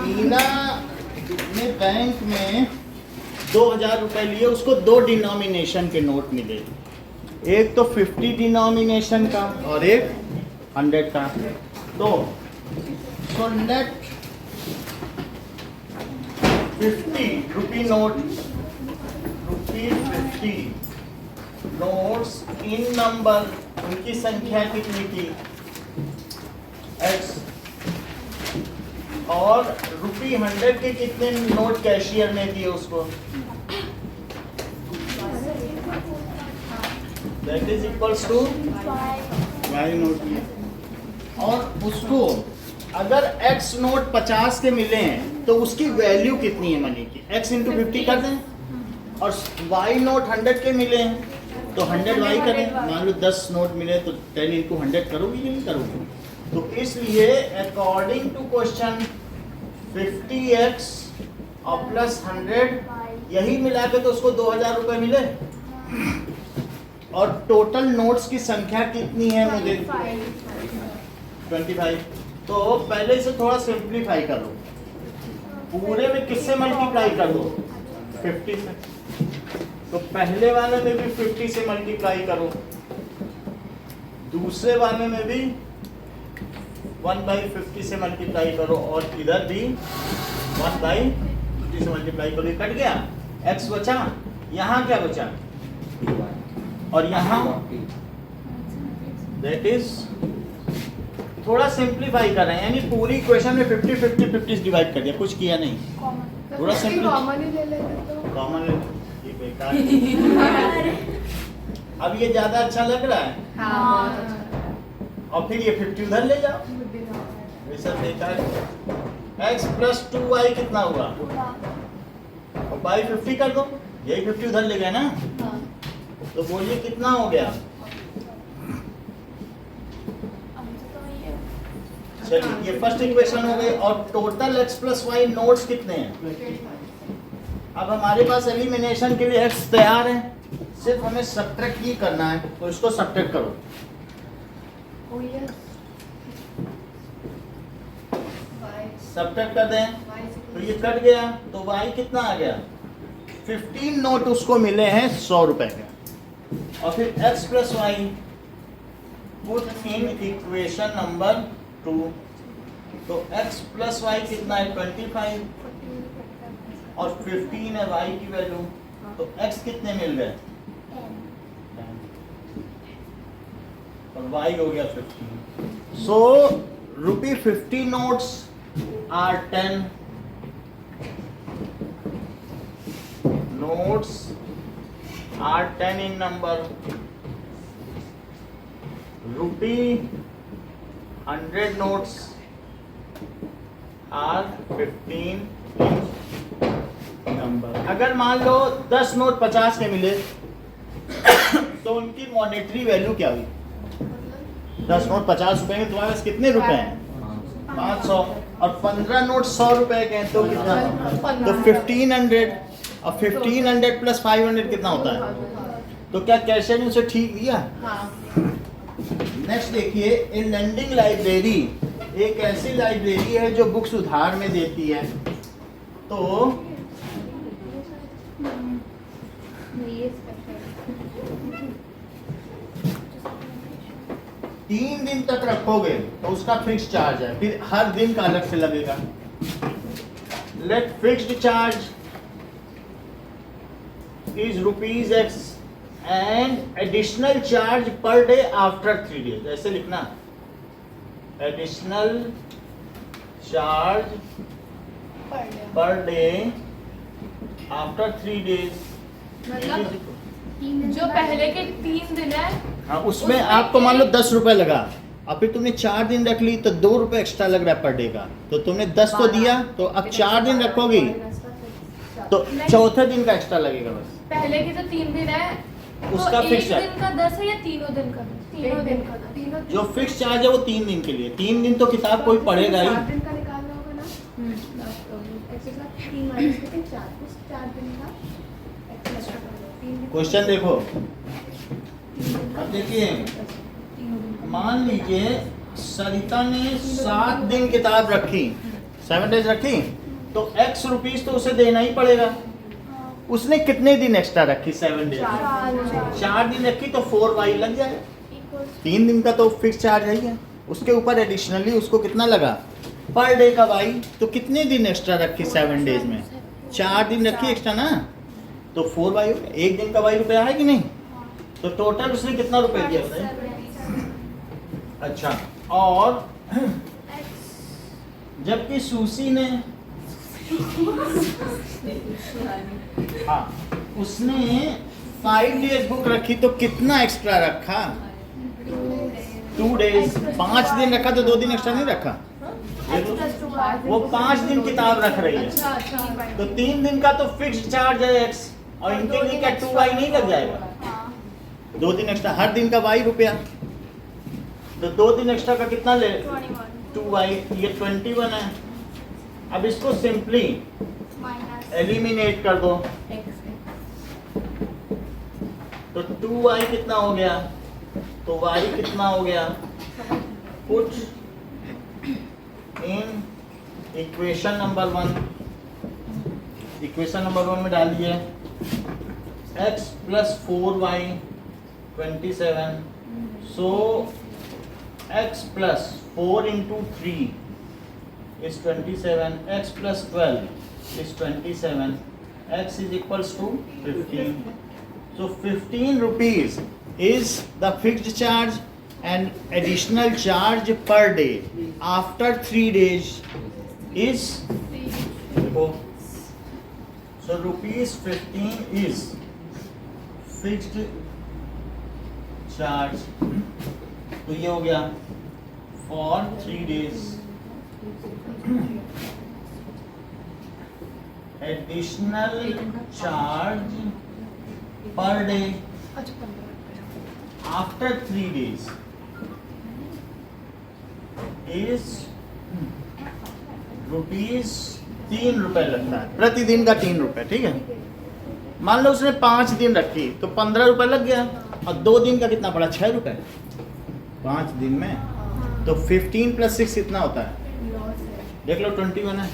मीना ने बैंक में 2000 रुपए लिए, उसको 2 डिनोमिनेशन के नोट मिले, एक तो 50 डिनोमिनेशन का और एक 100 का। तो लेट 50 रुपी नोट, ₹50 नोट्स इन नंबर, उनकी संख्या कितनी थी x, और ₹100 के कितने नोट कैशियर ने दिए उसको, that is equals to y note दिए। और उसको अगर x नोट 50 के मिले हैं तो उसकी वैल्यू कितनी है मनी की, x इंटू 50 कर दें, और y नोट 100 के मिले हैं तो 100y करें। मान लो 10 नोट मिले तो 10 इंटू 100 करोगी कि नहीं करोगी। तो इसलिए अकॉर्डिंग टू क्वेश्चन 50x और प्लस 100 यही मिला के तो उसको 2000 रुपए मिले, और टोटल नोट्स की संख्या कितनी है मुझे 25। तो पहले इसे थोड़ा सिंप्लीफाई कर लो, पूरे में किससे मल्टीप्लाई कर दो 50 से, तो पहले वाले में भी 50 से मल्टीप्लाई करो, दूसरे वाले में भी 1/50 से मल्टीप्लाई करो, और इधर भी 1/50 से मल्टीप्लाई करो। कट गया, x बचा, यहाँ क्या बचा, और यहाँ दैट इज थोड़ा सिंप्लीफाई कर रहे हैं, यानी पूरी इक्वेशन में 50 डिवाइड कर दिया, कुछ किया नहीं, थोड़ा कॉमन ही ले लेते तो कॉमन ये बेकार। अब ये ज्यादा अच्छा लग रहा है, हाँ, और फिर ये 50 उधर ले जाओ, वैसा बेकार। x प्लस 2y कितना हुआ, और बाई 50 कर दो, यही 50 उधर ले गया ना, तो बोलिए कितना हो गया। चलिए ये फर्स्ट इक्वेशन हो गई, और total x plus y notes कितने हैं। अब हमारे पास एलिमिनेशन के लिए x तैयार है, सिर्फ हमें सब्ट्रैक्ट ही करना है, तो इसको सब्ट्रैक्ट करो। सब्ट्रैक्ट कर दें तो ये कट गया, तो y कितना आ गया 15 नोट उसको मिले हैं 100 रुपए के, और फिर x plus y put in equation number 2, तो x प्लस वाई कितना है 25, और 15 है y की वैल्यू, तो x कितने मिल गए 10, और y हो गया 15। सो ₹50 notes are 10, notes are 10 in number, ₹100 notes are 15 in number। अगर मान लो 10 नोट 50 के मिले तो उनकी मॉनेटरी वैल्यू क्या हुई, 10 नोट 50 रुपए में तुम्हारे पास कितने रुपए हैं 500, और 15 नोट 100 रुपए के हैं तो कितना, तो 1500, और 1500 प्लस 500 कितना होता है, तो क्या कैशियर ने उसे ठीक दिया। नेक्स्ट देखिए, ए लेंडिंग लाइब्रेरी एक ऐसी लाइब्रेरी है जो बुक्स उधार में देती है, तो 3 दिन तक रखोगे तो उसका फिक्स चार्ज है, फिर हर दिन का अलग से लगेगा। Late fixed charge is ₹X and additional charge per day after 3 days, ऐसे लिखना, additional charge per day after 3 days, मतलब जो पहले के 3 दिन है, हाँ उसमें आपको मान लो 10 रुपए लगा, अब फिर तुमने 4 दिन रख ली तो 2 रुपए एक्स्ट्रा लग रहा है पर डे का, तो तुमने 10 तो दिया, तो अब 4 दिन रखोगी तो चौथे दिन का एक्स्ट्रा लगेगा बस। पहले के जो 3 दिन है उसका तो फिक्स एक है, दिन का 10 है या तीनों दिन का, तीनों दिन का, तीनों जो फिक्स चार्ज है वो 3 दिन के लिए, 3 दिन तो किताब कोई पढ़ेगा ही। 4 दिन का निकालना होगा ना, ऐसे 3 माइनस के 4, उस 4 दिन का एक्स्ट्रा कर लो, 3 दिन क्वेश्चन देखो, अब देखिए मान लीजिए सरिता ने 7 दिन किताब रखी, 7 डेज रखी तो x रुपीस तो उसे देना ही पड़ेगा। उसने कितने दिन एक्स्ट्रा रखी 7 डेज? 4 दिन रखी तो 4y लग जाएगा। 3 दिन का तो फिक्स चार्ज है ही है, उसके ऊपर एडिशनली उसको कितना लगा पर डे का y। तो कितने दिन एक्स्ट्रा रखी 7 डेज में? 4 दिन रखी एक्स्ट्रा ना, तो 4y हो गया। एक दिन का y रुपया है कि नहीं? तो टोटल उसने कितना रुपए दिया बताइए? अच्छा, और जबकि सुशी ने हाँ उसने 5 डेज बुक रखी तो कितना एक्स्ट्रा रखा? 2 डेज। 5 दिन रखा तो 2 दिन एक्स्ट्रा नहीं रखा। वो 5 दिन किताब रख रही है तो 3 दिन का तो फिक्स्ड चार्ज है x, और इनके लिए क्या 2y नहीं लग जाएगा? 2 दिन एक्स्ट्रा, हर दिन का y रुपया, तो 2 दिन एक्स्ट्रा का कितना ले? 2y, ये 21 है। अब इसको सिंपली एलिमिनेट कर दो तो 2y कितना हो गया? तो y कितना हो गया? Put in equation number 1। Equation number 1 में डालिए x plus 4y 27, so x plus 4 into 3 is 27, x plus 12 is 27, x is equals to 15. So 15 rupees is the fixed charge and additional charge per day after 3 days is so rupees 15 is fixed charge। तो ये हो गया for 3 days। Additional charge per day after 3 days is rupees 3 रुपए लगता है, प्रतिदिन का 3 रुपए। ठीक है, मान लो उसने 5 दिन रखी तो 15 रुपए लग गया, और 2 दिन का कितना पड़ा? 6 रुपए 5 दिन में। तो 15 प्लस 6 कितना होता है? देख लो 21 है।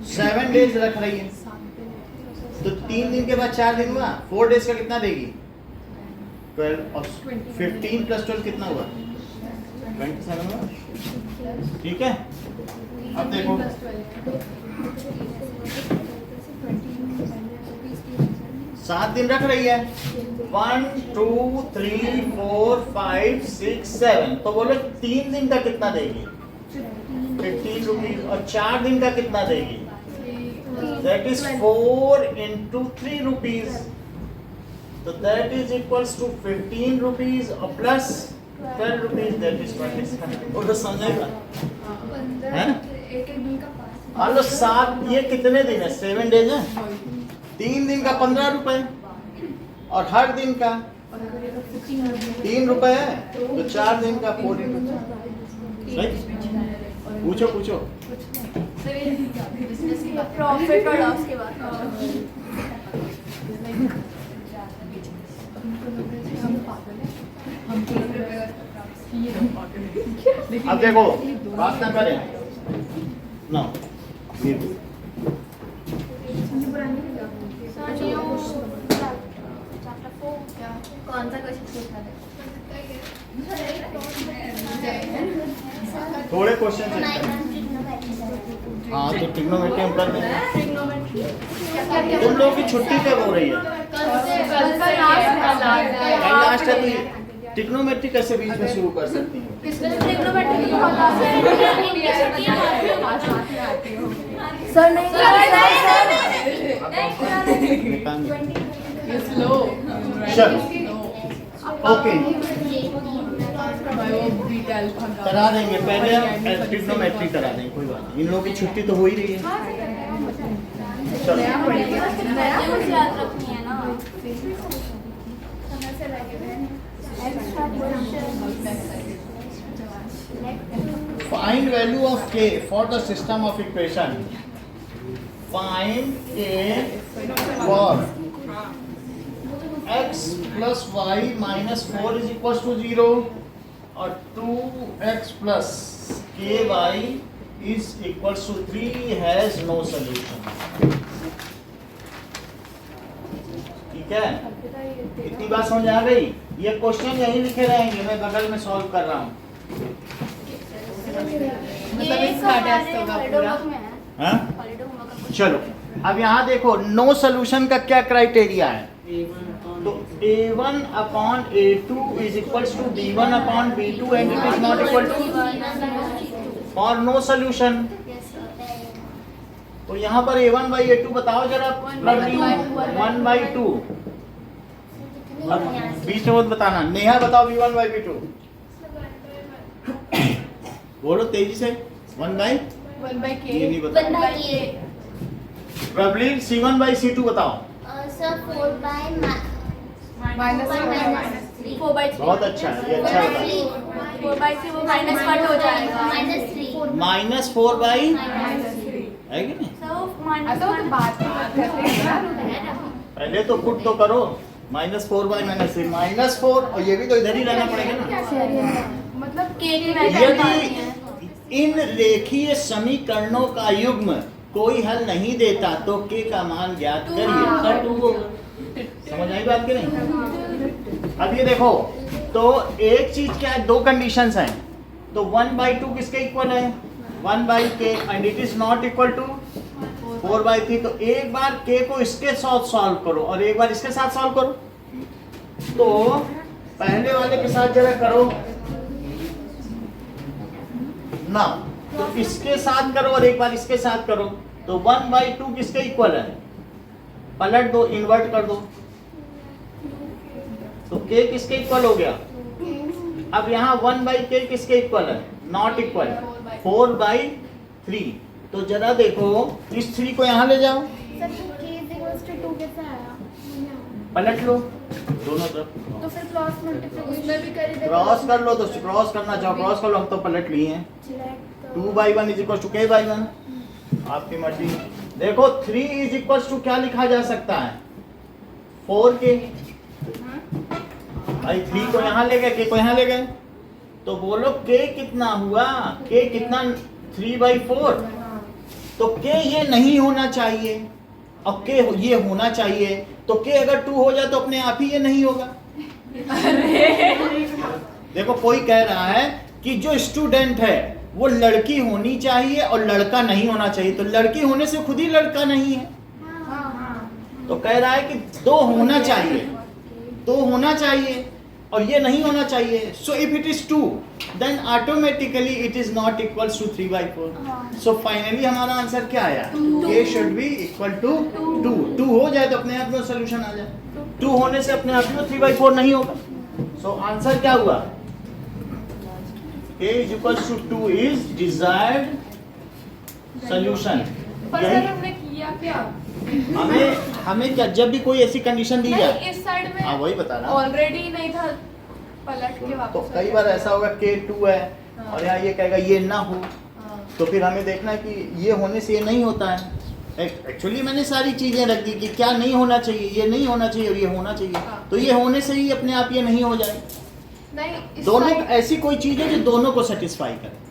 7 डेज रख रही है तो 3 दिन के बाद 4 दिन हुआ, 4 डेज का कितना देगी? 12, और 15 प्लस 12 कितना हुआ? 27 हुआ। ठीक है, अब देखो 7 दिन रख रही है, 1 2 3 4 5 6 7, तो बोले 3 दिन का कितना देगी? 15 रुपीज। और 4 दिन का कितना देगी? दैट इज 4 इंटू 3 रुपीज, तो that is equals to 15 rupees और प्लस 12 रुपीज, दैट इज 27। वो तो समझेगा है ना? मान लो 7, ये कितने दिन है? 7 डेज है। 3 दिन का 15 रुपए और हर दिन का 3 रुपए है, तो 4 दिन का 14 रुपए। पूछो पूछो। प्रॉफिट और लॉस के बाद अब देखो, बात ना करें ना, कौन सा क्वेश्चन पूछना है? थोड़े क्वेश्चन हाँ, तो ट्रिग्नोमेट्री हम कर देंगे। तुम लोगों की छुट्टी कब हो रही है? कल लास्ट है, तो ट्रिग्नोमेट्री कैसे बीच में शुरू कर सकती हैं? सर नहीं चलो ओके, करा देंगे। पहले हम ट्रिग्नोमेट्री करा देंगे, कोई बात नहीं। इन लोगों की छुट्टी तो हो ही रही है। चलो find value of k for the system of equation. Find k for x plus y minus 4 is equals to 0 और 2x plus ky is equals to 3 has no solution. ठीक है, इतनी बात समझ आ गई। ये क्वेश्चन यही लिखे रहेंगे, मैं बगल में सॉल्व कर रहा हूँ। मतलब इसका टेस्ट होगा पूरा। हाँ? चलो अब यहाँ देखो नो सोल्यूशन का क्या क्राइटेरिया है। तो A1 upon A2 is equals to B1 upon B2 and it is not equal to for no solution। तो यहाँ पर A1 by A2 बताओ जरा। 1/2। बीच में मत बताना। नेहा बताओ B1 by B2। बोलो तेजी से। 1/? 1/k। ये नहीं बताओ। प्रॉब्ली C1 by C2 बताओ। सर 4/3 बहुत अच्छा है, ये अच्छा होगा। 4/3 वो माइनस कट हो जाएगा। -4/? है कि नहीं? ऐसा तो बात करते हैं ना। पहले तो पुट तो करो। -4/-3 -4 और ये भी तो इधर ही रहना पड़ेगा ना। मतलब k की वैल्यू यदि इन रेखीय समीकरणों का युग्म कोई हल नहीं देता तो k का मान ज्ञात करिए। समझ आई बात की नहीं? अब ये देखो तो एक चीज क्या है, दो कंडीशंस हैं। तो 1/2 किसके इक्वल है? 1/k and it is not equal to 4/3। तो एक बार k को इसके साथ सॉल्व करो और एक बार इसके साथ सॉल्व करो। तो पहले वाले के साथ जरा करो ना, तो इसके साथ करो और एक बार इसके साथ करो। तो 1/2 किसके इक्वल है? पलट दो, इन्वर्ट कर दो। तो k किसके इक्वल हो गया? अब यहाँ 1/k किसके इक्वल है? Not equal. 4/3। तो जरा देखो इस 3 को यहाँ ले जाओ, पलट लो दोनों तरफ, तो फिर क्रॉस मल्टीप्लाई उसमें भी कर दे। क्रॉस कर लो। तो क्रॉस करना चाहो क्रॉस कर लो, हम तो पलट लिए हैं। 2/1 इज इक्वल टू k/1, आपकी मर्जी। देखो 3 इज इक्वल टू क्या लिखा जा सकता है? 4k। भाई 3 को यहाँ ले गए, k को यहाँ ले गए, तो बोलो k कितना हुआ? k कितना? 3/4। तो k ये नहीं होना चाहिए और k ये होना चाहिए। तो k अगर 2 हो जाए तो अपने आप ही ये नहीं होगा। देखो कोई कह रहा है कि जो स्टूडेंट है वो लड़की होनी चाहिए और लड़का नहीं होना चाहिए। तो लड़की होने से खुद ही लड़का नहीं है। तो कह रहा है कि 2 होना चाहिए, 2 होना चाहिए और ये नहीं होना चाहिए। So if it is 2 then automatically it is not equals to 3/4। So finally हमारा आंसर क्या आया? k should be equal to 2। 2 हो जाए तो अपने आप में सोल्यूशन आ जाए। 2 होने से अपने आप में 3/4 नहीं होगा। सो आंसर क्या हुआ? k is equals to 2 is desired solution। पर सर हमने किया क्या? हमें क्या, जब भी कोई ऐसी कंडीशन दी जाए, नहीं, इस साइड में हाँ वही बता रहा हूं। ऑलरेडी नहीं था, पलट के वापस तो कई बार ऐसा होगा k2 है और यहाँ ये कहेगा ये ना हो, तो फिर हमें देखना है कि ये होने से ये नहीं होता है। एक्चुअली मैंने सारी चीजें रख दी कि क्या नहीं होना चाहिए, ये नहीं होना चाहिए और ये होना चाहिए। तो ये होने से ही अपने आप ये नहीं हो जाए। नहीं, इस दोनों साइड- ऐसी कोई चीज है जो दोनों को सेटिस्फाई करे,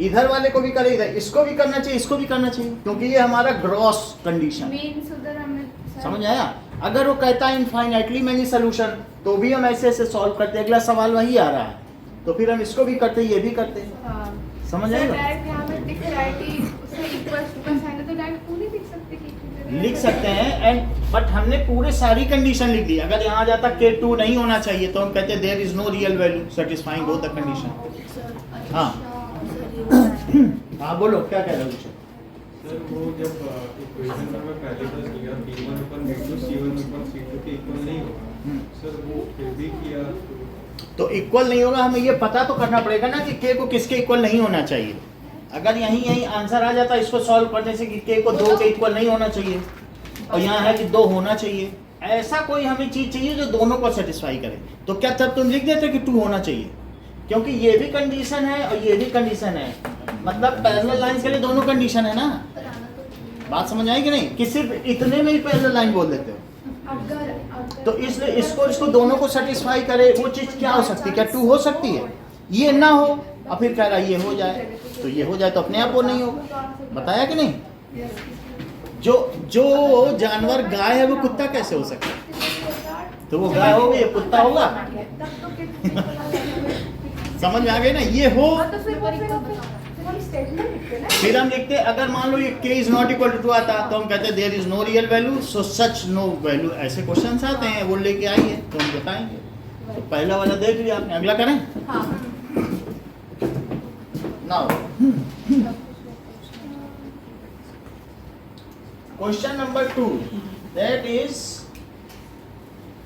इधर वाले को भी करे, इधर इसको भी करना चाहिए, इसको भी करना चाहिए, क्योंकि ये हमारा ग्रॉस कंडीशन। मीन्स उधर हमने समझ आया? अगर वो कहता है इनफाइनाइटली मैनी सोल्यूशन तो भी हम ऐसे ऐसे सॉल्व करते हैं। अगला सवाल वही आ रहा है, तो फिर हम इसको भी करते हैं, ये भी करते हैं। हाँ। समझ सर, आएगा? डायरेक्ट यहाँ पे दिख रहा है कि उसमें इक्वल्स टू का साइन है, तो डायरेक्ट पूरी लिख सकते कि लिख सकते हैं एंड बट हमने पूरे सारी कंडीशन लिख दी। अगर यहाँ जाता k2 नहीं होना चाहिए तो हम कहते हैं there is no real value satisfying both the condition. हाँ हाँ बोलो क्या कह रहे हो? सर वो जब इक्वेशन में पहले बस किया P1/B2 C1/C2 के इक्वल नहीं होगा सर, वो फिर भी किया तो इक्वल नहीं होगा, हमें ये पता तो करना पड़ेगा ना कि k को किसके इक्वल नहीं होना चाहिए। अगर यहीं आंसर आ जाता इसको सॉल्व करने से कि k को 2 के इक्वल नहीं होना चाहिए और यहाँ है कि 2 होना चाहिए, ऐसा कोई हमें चीज चाहिए जो दोनों को सेटिस्फाई करे। तो क्या तब तुम लिख देते कि 2 होना चाहिए? क्योंकि ये भी कंडीशन है और ये भी कंडीशन है, मतलब पैरेलल लाइंस के लिए दोनों कंडीशन है ना। बात समझ आई कि नहीं? कि सिर्फ इतने में ही पैरेलल लाइन बोल देते हो। तो इसलिए इसको दोनों को सेटिस्फाई करे वो चीज क्या हो सकती है? क्या 2 हो सकती है? ये ना हो अब फिर कह रहा है ये हो जाए, तो ये हो जाए तो अपने आप वो नहीं होगा। बताया कि नहीं? जो जानवर गाय है वो कुत्ता कैसे हो सकता है? तो वो गाय होगी, ये कुत्ता होगा। समझ में आ गई ना? ये हो तो फिर हम स्टेटमेंट लिखते हैं ना। फिर हम लिखते हैं, अगर मान लो ये k is not equal to 2 आता तो हम कहते हैं there is no real value so such no value. ऐसे क्वेश्चंस आते हैं, वो लेके आइए तो हम बताएंगे। तो पहला वाला देख लिया आपने, अगला करें। हाँ। Now question number 2, that is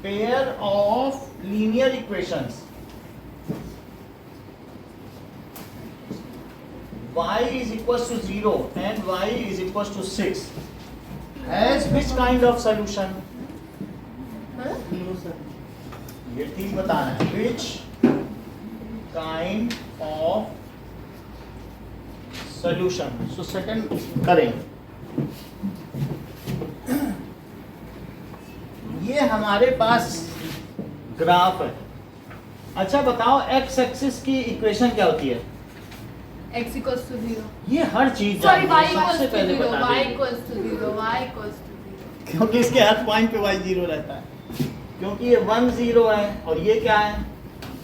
pair of linear equations y is equals to 0 and y is equals to 6 has which kind of solution? ये ठीक बताना है, which kind of solution? So second करें, ये हमारे पास ग्राफ है। अच्छा बताओ x एक्सिस की इक्वेशन क्या होती है? x equals to 0. ये हर चीज Sorry, y सबसे equals to पहले 0. बता Y देंगे। equals to 0. Y equals to 0. क्योंकि इसके हर पॉइंट पे y 0 रहता है, क्योंकि ये 1 0 है और ये क्या है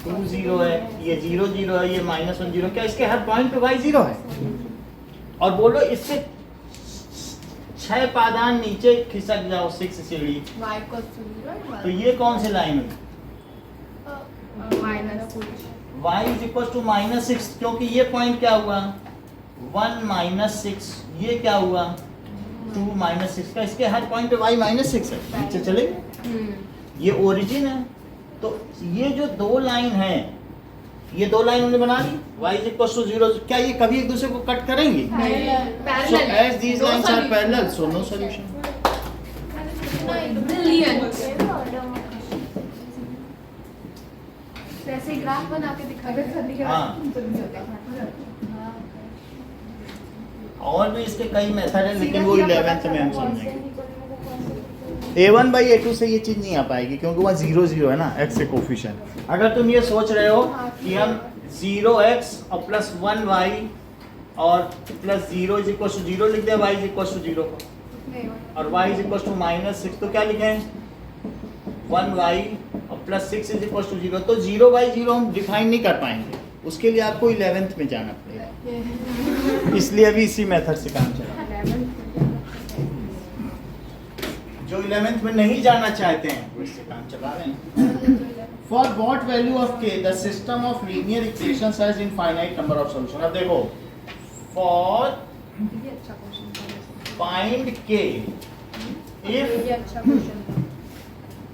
2 0 है, ये 0 0 है, ये -1 0, क्या इसके हर पॉइंट पे y 0 है? और बोलो इससे 6 पादान नीचे खिसक जाओ 6 सीढ़ी, Y equals to 0 and तो ये कौन सी लाइन हुई? minus 2. y is equal to -6, क्योंकि ये पॉइंट क्या हुआ 1 -6, ये क्या हुआ 2 -6 का, इसके हर पॉइंट पे y -6 है। नीचे चलेंगे, ये ओरिजिन है। तो ये जो दो लाइन है, ये दो लाइन हमने बना ली, y इज इक्वल टू 0, क्या ये कभी एक दूसरे को कट करेंगी? So Parallel. as these lines are parallel, so no solution. Brilliant. ऐसे ग्राफ बना के दिखाएंगे। हाँ, और भी इसके कई मेथड है, लेकिन वो 11th में हम समझेंगे। a1/a2 से ये चीज नहीं आ पाएगी, क्योंकि वहाँ 0 0 है ना, x से कोफिशिएंट। अगर तुम ये सोच रहे हो कि हम 0x और +1y और +0 इज इक्वल टू 0 लिख दें, y इज इक्वल टू 0 और y इज इक्वल टू -6, तो क्या लिखें 1y और +6 इज इक्वल टू 0। तो 0/0 हम डिफाइन नहीं कर पाएंगे, उसके लिए आपको 11th में जाना पड़ेगा। इसलिए अभी इसी मेथड से काम चला। जो 11th में नहीं जाना चाहते हैं वो इससे काम चला रहे हैं। For what value of k the system of linear equations has infinite number of solution. अब देखो, for find k if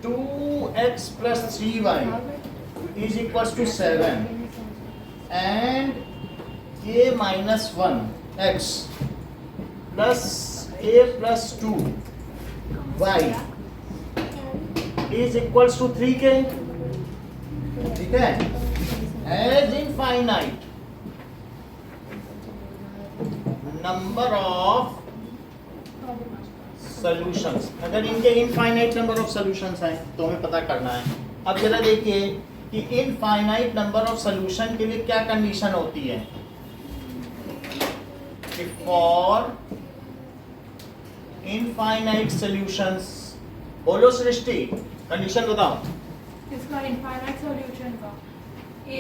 2x plus 3y is equals to 7 and k minus 1x plus a plus 2y is equals to 3k, ठीक है, as infinite number of solutions. अगर इनके infinite number of solutions हैं तो हमें पता करना है। अब जरा देखिए कि इनफाइनाइट नंबर ऑफ सॉल्यूशन के लिए क्या कंडीशन होती है कि फॉर इनफाइनाइट सॉल्यूशंस, बोलो सृष्टि कंडीशन बताओ। इसका इनफाइनाइट सॉल्यूशन का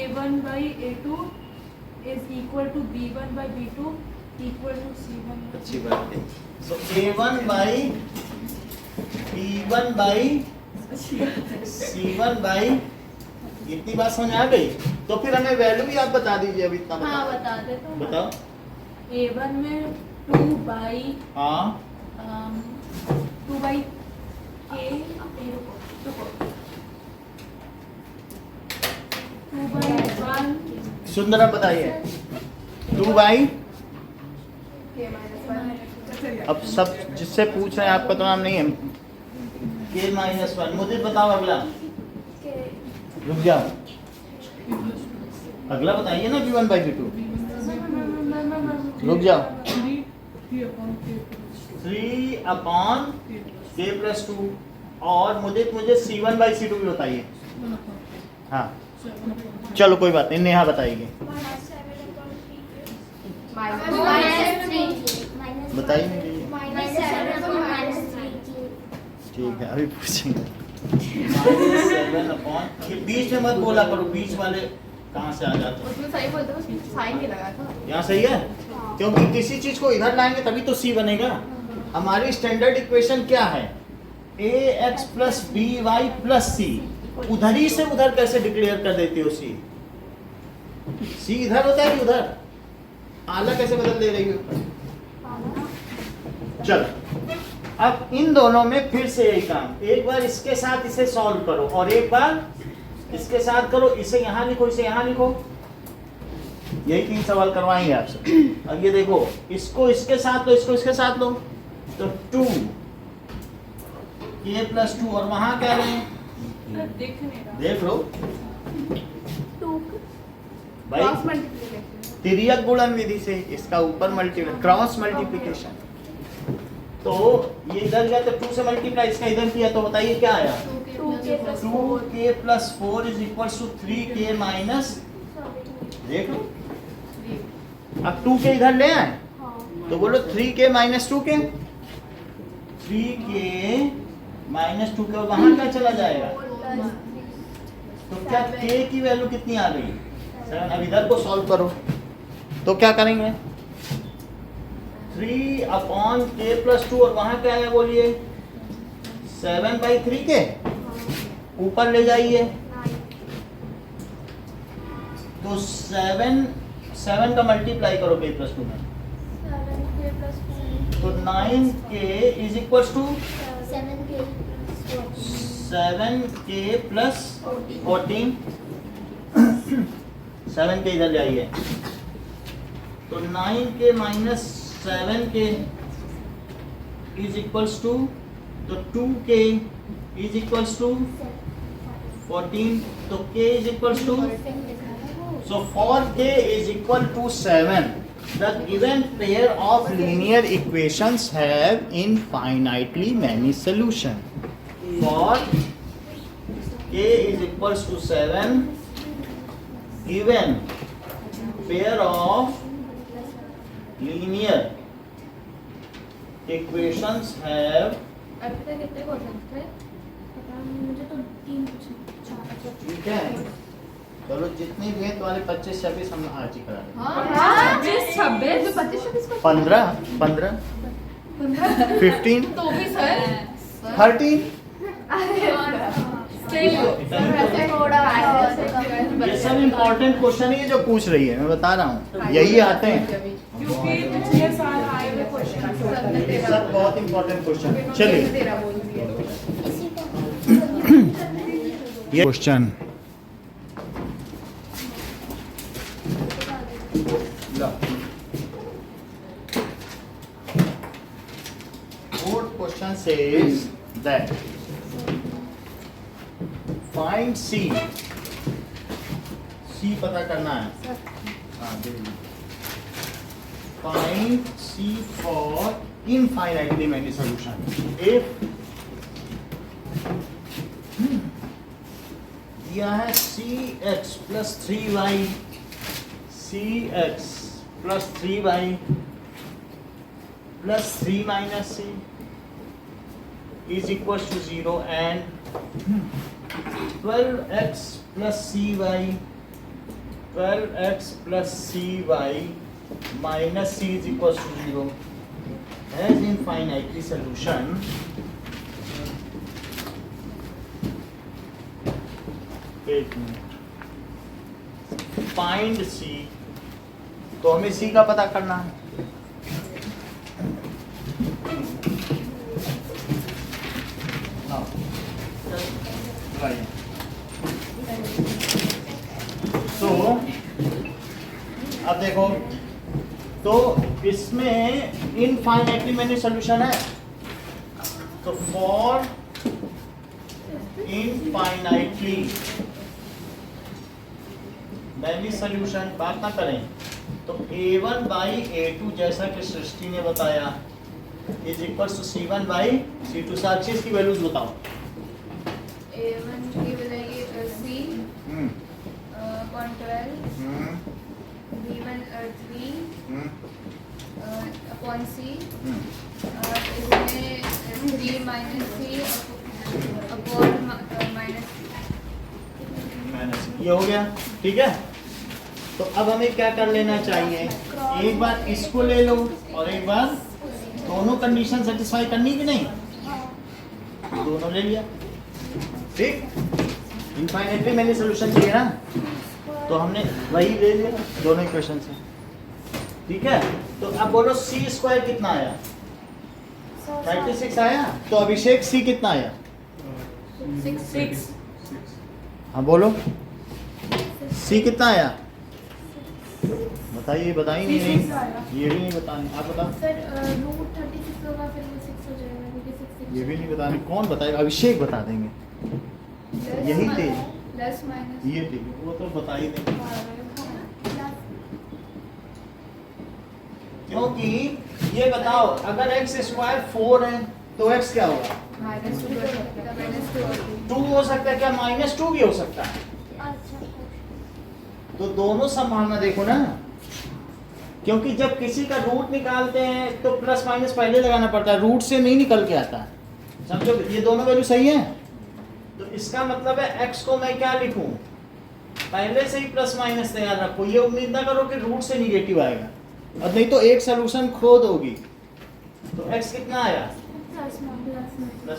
a1/a2 is equal to b1/b2 equal to c1। अच्छी बात है। सो a1/b1/c1 इतनी बात समझ आ गई? तो फिर हमें वैल्यू भी आप बता दीजिए, अभी इतना हाँ बता दे तो बताओ। a1 में 2/k हाँ 2/k सुंदरम बताइए 2/, अब सब जिससे पूछ रहे हैं आपका तो नाम नहीं है, k-1। मुझे बताओ अगला, रुक जाओ, अगला बताइए ना b1/b2, रुक जाओ। 3/k+2 और मुझे c1/c2 भी बताइए। हाँ चलो कोई बात नहीं, नेहा बताइए। बताइए नहीं रही है। -7/-3 ठीक है, अभी पूछेंगे। -7 अपॉन, ये बीच में मत बोला करो, बीच वाले कहाँ से आ जाते हैं। उसमें सही बोलते हैं, साइन नहीं लगा था। यहाँ सही है, क्योंकि किसी चीज को इधर लाएंगे तभी तो सी बनेगा। हमारी स्टैंडर्ड इक्वेशन क्या है? ax plus B Y plus C. उधर ही से उधर कैसे डिक्लेयर कर देती हो सी? सी इधर होता है कि उधर? आला कैसे बदल दे रही हो? चलो, अब इन दोनों में फिर से यही काम, एक बार इसके साथ इसे सॉल्व करो और एक बार इसके साथ करो। इसे यहाँ लिखो, इसे यहाँ लिखो। यही 3 सवाल करवाएंगे आपसे। अब ये देखो, इसको इसके साथ लो, इसको इसके साथ लो, तो 2 k प्लस 2 और वहां क्या रहे? दिख नहीं रहा। देख लो 2 भाई, क्रॉस मल्टीप्लिकेशन। तिर्यक गुणन विधि से इसका ऊपर मल्टीप्लाई, क्रॉस मल्टीप्लिकेशन। तो ये इधर गया तो 2 से मल्टीप्लाई, इसका इधर किया तो बताइए क्या आया? 2k + 2k plus 4 is equal to 3k minus, देख लो। अब 2k इधर ले आए तो बोलो 3k minus 2k, 3k minus 2k, और वहां क्या चला जाएगा? तो क्या k की वैल्यू कितनी आ गई? 7। अब इधर को सॉल्व करो तो क्या करेंगे? 3/k प्लस 2 और वहां क्या है बोलिए? 7/3 के ऊपर ले जाइए तो 7 का मल्टीप्लाई करो k प्लस 2 में, 7k + 4 तो 9k is equal to 7k + 7k plus 14। 7k इधर ले आइए तो 9k minus 7k is equals to, तो 2k इज इक्वल्स टू 14, तो k is equals to, so for k is equal to 7, the given pair of linear equations have infinitely many solutions. For k is equals to 7, given pair of linear equations have, अभी तक कितने question थे? पता नहीं, मुझे तो 3 पूछे। ठीक है, चलो जितने भी हैं तुम्हारे 25-26 हम आज ही करा देंगे। हाँ 26 25 को 15 15 तो भी सर 13 थोड़ा ये सब इम्पोर्टेंट क्वेश्चन है जो पूछ रही है, मैं बता रहा हूँ, यही आते हैं। क्योंकि पिछले साल आए हुए क्वेश्चन सब बहुत इम्पोर्टेंट क्वेश्चन। चलिए इसी का ये question fourth question says that find C पता करना है। हाँ, दे दीजिए। Find C for infinitely many solution. If दिया है cx plus 3y, cx plus 3y plus 3 minus c is equals to 0 and 12x plus cy, 12x plus cy minus c is equals to 0 has infinitely solution. एक minute, find सी, तो हमें सी का पता करना है। तो अब देखो, तो इसमें इनफाइनाइटली मैनी सोल्यूशन है, तो फॉर इनफाइनाइटली मैनी सोल्यूशन बात ना करें तो a1 बाई a2 जैसा कि सृष्टि ने बताया is equal to c1 by c2। Sakshi इसकी वैल्यूज बताओ। A1 की बजाय C upon 12, B1 3, अपॉन सी और इसमें 3 माइनस सी अपॉन माइनस माइनस ये हो गया, ठीक है। तो अब हमें क्या कर लेना चाहिए, एक बार इसको ले लो और एक बार दोनों कंडीशन सेटिस्फाई करनी कि नहीं, दोनों ले लिया, ठीक। इनफाइनाइटली मैंने सोल्यूशन किया ना, तो हमने वही ले लिया दोनों इक्वेशन से, ठीक है। तो अब बोलो सी स्क्वायर कितना आया, 36 आया। तो अभिषेक सी कितना आया, 6 हाँ बोलो सी कितना आया, बताइए बताइए नहीं, ये भी नहीं बताने, आप बताओ। सर रूट 36 होगा, फिर वो 6 हो जाएगा क्योंकि 6 ये भी नहीं बताने, कौन बताएगा, अभिषेक बता देंगे, यही थे प्लस माइनस ये थे, वो तो बता ही देंगे। क्योंकि ये बताओ अगर एक्स स्क्वायर 4 है तो एक्स क्या होगा, -2 2 हो सकता है क्या, -2 भी हो सकता है। अच्छा तो दोनों संभावना देखो ना, क्योंकि जब किसी का रूट निकालते हैं तो प्लस माइनस पहले लगाना पड़ता है, रूट से नहीं निकल के आता, समझो। ये दोनों वैल्यू सही है, तो इसका मतलब है x को मैं क्या लिखूं, पहले से ही प्लस माइनस तैयार रखो, ये उम्मीद ना करो कि रूट से निगेटिव आएगा, और नहीं तो एक सोल्यूशन खो दोगी। तो x कितना आया, प्लस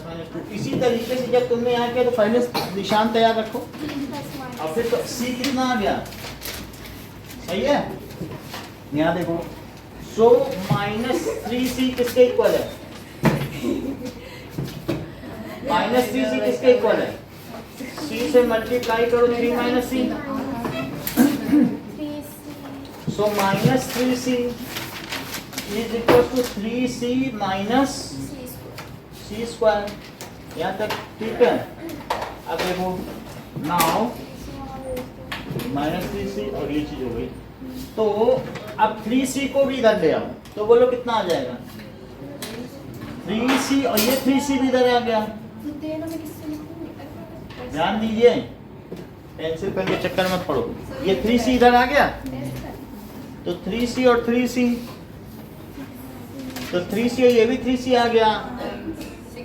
माइनस 2। इसी तरीके से जब तुमने यहाँ किया तो पहले निशान तैयार रखो, और फिर तो c कितना आ गया, सही है। यहाँ देखो, सो -3c किसके इक्वल है, -3c किसके इक्वल है, c से मल्टीप्लाई करो 3 minus c, so -3c is equal to 3c minus c square, यहाँ तक ठीक है। अब देखो नाउ -3c और ये चीज हो गई, तो अब 3c को भी इधर ले आओ, तो बोलो कितना आ जाएगा, 3c, और ये 3c भी इधर आ गया। ध्यान दीजिए, पेंसिल पेन के चक्कर में पड़ो, ये 3c इधर आ गया, तो 3c और 3c, तो 3c ये भी 3c आ गया।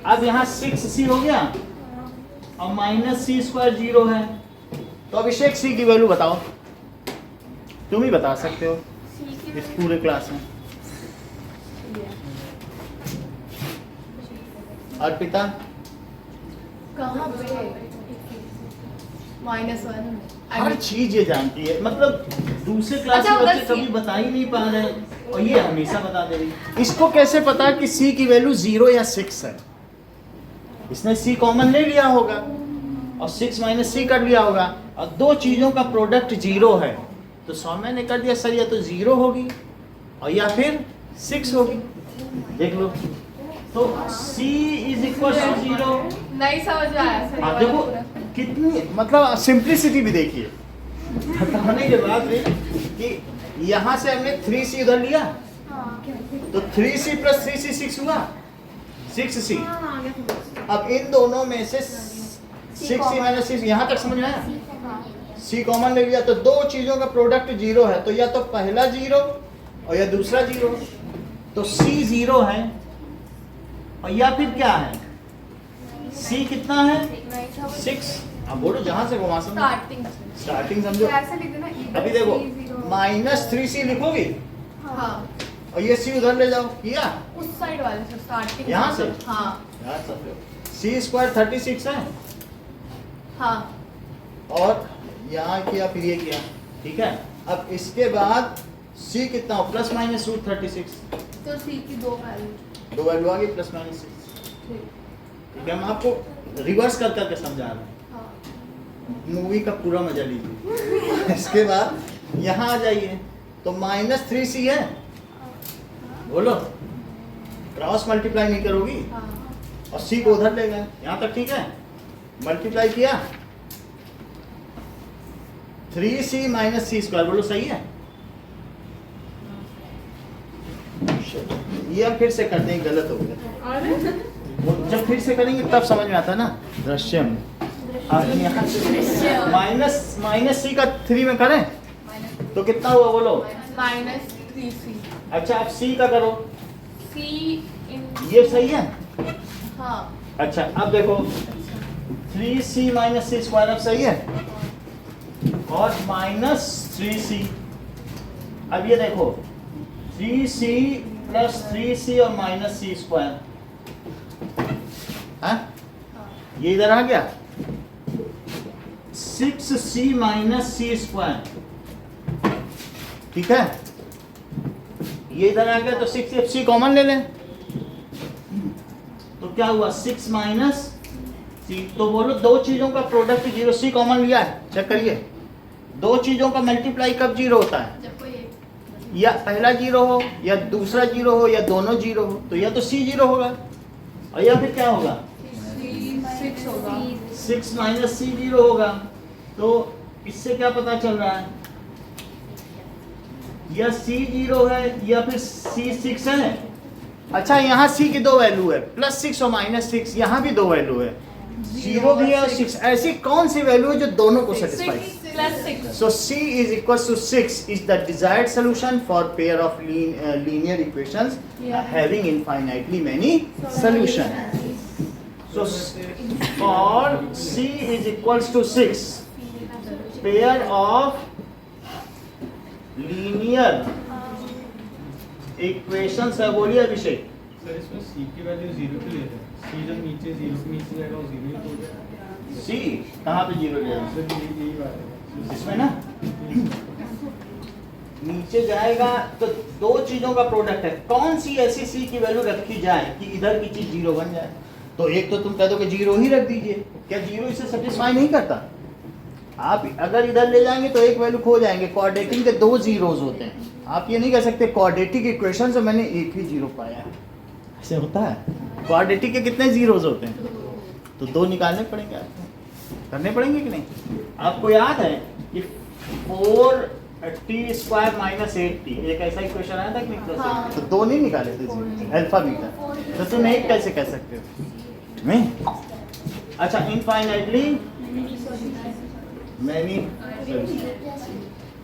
अब यहाँ 6c हो गया और -c स्क्वायर 0 है। तो अभिषेक c की वैल्यू बताओ, तुम ही बता सकते हो इस पूरे क्लास में। अर्पिता कहाँ पे -1 हर चीज ये जानती है, मतलब दूसरे क्लास अच्छा, के बच्चे उधर कभी बता ही नहीं पा रहे और ये हमेशा बता दे रही। इसको कैसे पता कि c की वैल्यू 0 या 6 है, इसने c कॉमन ले लिया होगा और 6 माइनस c कर लिया होगा, और दो चीजों का प्रोडक्ट 0 है, तो सौम्य ने कर दिया सर, या तो 0 होगी और या फिर 6 होगी, देख लो। तो c इज इक्वल टू 0। नहीं समझ आया सर, आप देखो कितनी, मतलब सिंप्लिसिटी भी देखिए, बताने के बाद भी कि यहाँ से हमने 3c उधर लिया, तो 3c प्लस 3c 6 हुआ, 6c। अब इन दोनों में से 6c माइनस 6, यहाँ तक समझ में आया, c कॉमन ले लिया, तो दो चीजों का प्रोडक्ट 0 है, तो या तो पहला 0 और या दूसरा 0, तो c 0 है, और या फिर क्या है, c कितना है 6। अब बोलो जहां से घुमा सकते, स्टार्टिंग समझो। ऐसे लिख देना, अभी देखो -3c लिखोगी हाँ और ये c उधर ले जाओ, किया उस साइड वाले से स्टार्टिंग यहाँ से? हाँ यार समझो, c स्क्वायर 36 है, हाँ और यहाँ किया फिर ये किया, ठीक है। अब इसके बाद c कितना हो, प्लस माइनस रूट 36, तो सी की दो वैल्यू दो वैल्यू आ गई, प्लस माइनस 6, ठीक है। हम आपको रिवर्स कर करके समझा रहे हैं, मूवी का पूरा मजा लीजिए। इसके बाद यहाँ आ जाइए, तो -3c है, बोलो क्रॉस मल्टीप्लाई नहीं करोगी, और c को उधर ले गए, यहाँ तक ठीक है। मल्टीप्लाई किया 3c माइनस c स्क्वायर, बोलो सही है। ये हम फिर से करते हैं, गलत हो गया, वो जब फिर से करेंगे तब समझ में आता है ना, दृश्य में। माइनस c का 3 में करें तो कितना हुआ बोलो, -3 3C अच्छा अब सी का करो, C इन ये सही है। हाँ अच्छा अब देखो 3c माइनस सी स्क्वायर अब सही है, और माइनस 3c। अब ये देखो 3c प्लस 3c और माइनस सी स्क्वायर, हाँ ये इधर आ गया 6c माइनस सी स्क्वायर, ठीक है, ये इधर आ गया तो 6c कॉमन ले लें, तो क्या हुआ 6 माइनस सी। तो बोलो दो चीजों का प्रोडक्ट जीरो, सी कॉमन लिया है, चेक करिए, दो चीजों का मल्टीप्लाई कब जीरो होता है, जब कोई या पहला जीरो हो या दूसरा जीरो हो या दोनों जीरो हो, तो या तो सी जीरो होगा और या फिर क्या होगा 6 होगा 6 माइनस सी जीरो होगा। तो इससे क्या पता चल रहा है, या सी जीरो है या फिर सी 6 है। अच्छा यहाँ सी की दो वैल्यू है, प्लस 6 और माइनस 6, यहाँ भी दो वैल्यू है, जीरो भी है और 6, ऐसी कौन सी वैल्यू है जो दोनों को satisfy. 6 plus 6 So C is equals to 6 is the desired solution for pair of linear equations having infinitely many solutions. So for C is equals to 6 pair of linear equations है, बोलिए अभिषेक। Sir इसमें c की value 0 की ले लें, c जब नीचे 0 के नीचे जाएगा वो 0 ही हो जाएगा। C कहाँ पे जीरो ले सर यही बात है इसमें ना, नीचे जाएगा तो दो चीजों का प्रोडक्ट है, कौन सी ऐसी सी की वैल्यू रखी जाए कि इधर की चीज जीरो बन जाए। तो एक तो तुम कह दो कि जीरो ही रख दीजिए, क्या जीरो इसे सेटिस्फाई नहीं करता। आप अगर इधर ले जाएंगे तो एक वैल्यू खो जाएंगे, क्वाड्रेटिक के दो जीरोज होते हैं, आप ये नहीं कह सकते क्वाड्रेटिक इक्वेशन से मैंने एक ही जीरो पाया, ऐसे होता है। क्वाड्रेटिक के कितने जीरोज होते हैं, तो दो निकालने पड़ेंगे, आपको करने पड़ेंगे कि नहीं। आपको याद है कि 4t स्क्वायर माइनस 8t एक ऐसा इक्वेशन आया था कि हाँ। तो दो नहीं निकाले थे अल्फा बीटा, तो तुम एक कैसे कह सकते हो नहीं। अच्छा इनफाइनाइटली मैनी,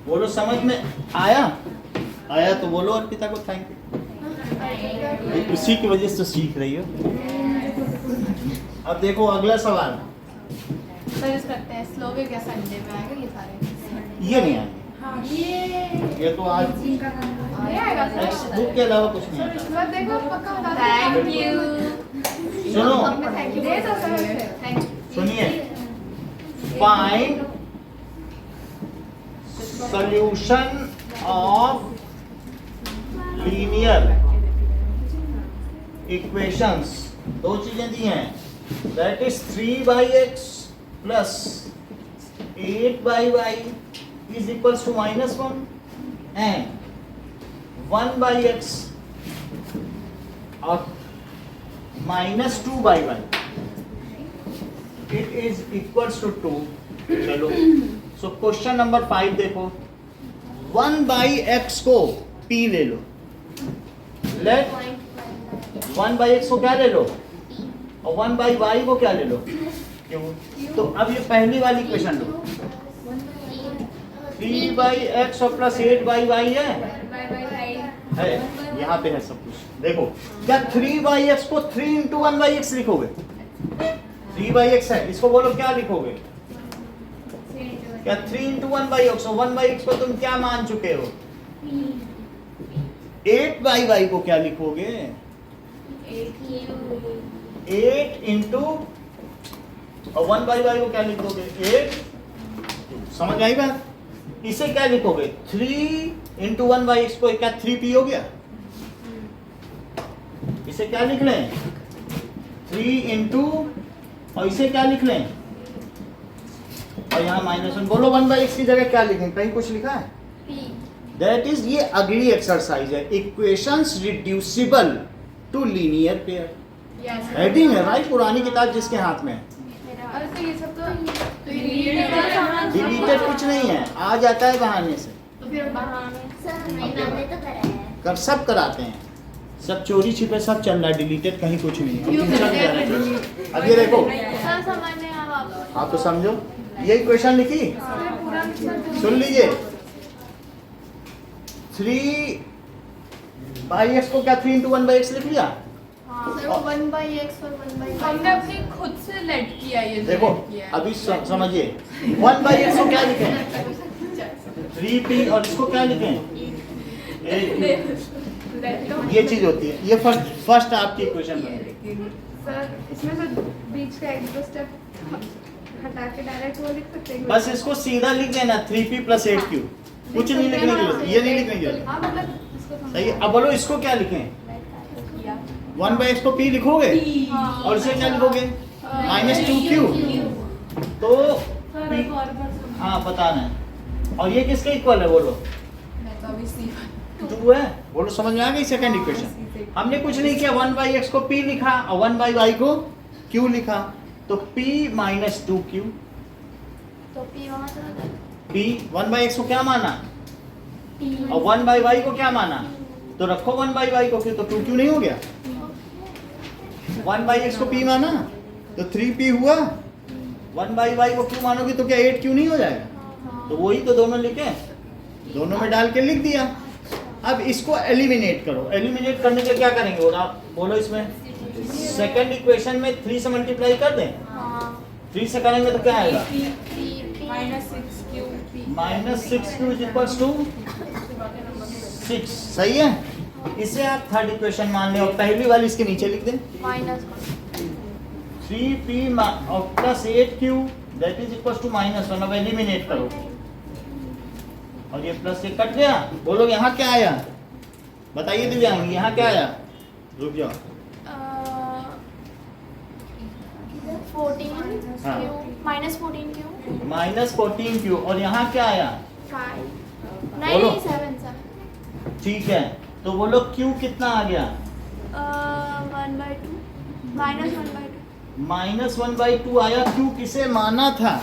बोलो समझ में आया, आया तो बोलो अर्पिता को थैंक यू, उसी की वजह से तो सीख रही हो। अब देखो अगला सवाल, सर्च करते हैं स्लोवे क्या संडे में आएगा ये सारे। ये नहीं आएंगे, ये तो आज नहीं आएगा टेक्स्ट बुक के अलावा कुछ नहीं आता। सर देखो पक्का बता थैंक यू। सुनो थैंक यू दे दो सर। Thank you. सुनिए, find solution of linear equations, दो चीजें दी हैं, that is 3x plus 8y is equals to -1 and 1x और -2y it is equals to 2। चलो सो क्वेश्चन नंबर 5 देखो, 1/x को p ले लो, लेट 1/x को क्या ले लो और 1/y को क्या ले लो क्यों। तो अब ये पहली वाली इक्वेशन लो, 3/x और प्लस 8/y है, यहाँ पे है सब कुछ। देखो क्या 3/x को 3 into 1/x लिखोगे, 3/x है, इसको बोलो क्या लिखोगे, क्या 3 into 1/x, और 1/x को तुम क्या मान चुके हो, 8/y को क्या लिखोगे, 8 into और 1/y को क्या लिख दोगे 8। समझ आई बात, इसे क्या लिखोगे 3 into 1/x को क्या 3p हो गया, इसे क्या लिख लें 3 into और इसे क्या लिख लें, और यहाँ -1 बोलो 1/x की जगह क्या लिखें, कहीं कुछ लिखा है, दैट इज ये अगली एक्सरसाइज है, equations reducible to linear pair. Heading है भाई पुरानी किताब जिसके हाथ में है, अरे तो ये सब तो डिलीटेड कुछ नहीं है, आ जाता है बहाने से, तो फिर बहाने कब सब कराते हैं, सब चोरी छिपे सब चल रहा है, डिलीटेड कहीं कुछ नहीं है। अब तुम समझ जाना चाहिए। अब ये देखो सर समझने आप आप तो समझो, ये इक्वेशन लिखी, सुन लीजिए 3 बाई एक्स को क्या 3 into 1 by x लिख लिया? सर वो 1/x और 1/y हमने अपने खुद से लेट किया ये जो देखो let किया है। अभी समझिए 1 by x को क्या लिखें? 3p और इसको क्या लिखें? ये चीज होती है, ये फर्स्ट आपकी इक्वेशन बन गई। सर इसमें तो बीच का एक दो स्टेप हटा के डायरेक्ट वो लिख सकते हैं। बस इसको सीधा लिख देना 3p plus 8q, कुछ नहीं लिखने की जरूरत, ये नहीं लिखने की जरूरत। हाँ मतलब इसको समझ- सही है। अब बोलो इसको क्या लिखें? 1 by x को p लिखोगे और इसे क्या लिखोगे? -2q। तो p, हाँ बताना है। और ये किसके इक्वल है बोलो? मैं तो अभी C1 2 है, बोलो समझ में आ गई सेकंड इक्वेशन? हमने कुछ नहीं किया, 1 by x को p लिखा और 1 by y को q लिखा, तो p minus 2q, तो p वहाँ चला जाएगा। p 1 by x को क्या माना T और 1 by y को क्या माना, तो रखो 1 by y को, फिर तो 2q नहीं हो गया। 1 by x को p माना तो 3p हुआ, 1 by y को q मानोगे तो क्या 8q नहीं हो जाएगा? तो वही तो दोनों लिखे, दोनों में डाल के लिख दिया। अब इसको एलिमिनेट करो, एलिमिनेट करने के क्या करेंगे बोलो आप, बोलो इसमें सेकंड इक्वेशन में 3 से मल्टीप्लाई कर दें, 3 से करेंगे तो क्या आएगा? -6q is equals to 6, सही है। इसे आप थर्ड इक्वेशन मान लें और पहली वाली इसके नीचे लिख दें, -3p और plus 8q that is equals to -1। अब एलिमिनेट करो और ये प्लस से कट गया। बोलो यहाँ क्या आया, बताइए दिव्यांग, यहाँ क्या आया? रुक जाओ, 14 हाँ। -14 -14q और यहाँ क्या आया? 5 बोलो। नहीं 7 ठीक है, तो बोलो q कितना आ गया? 1/2 -1/2 -1/2 आया। q किसे माना था,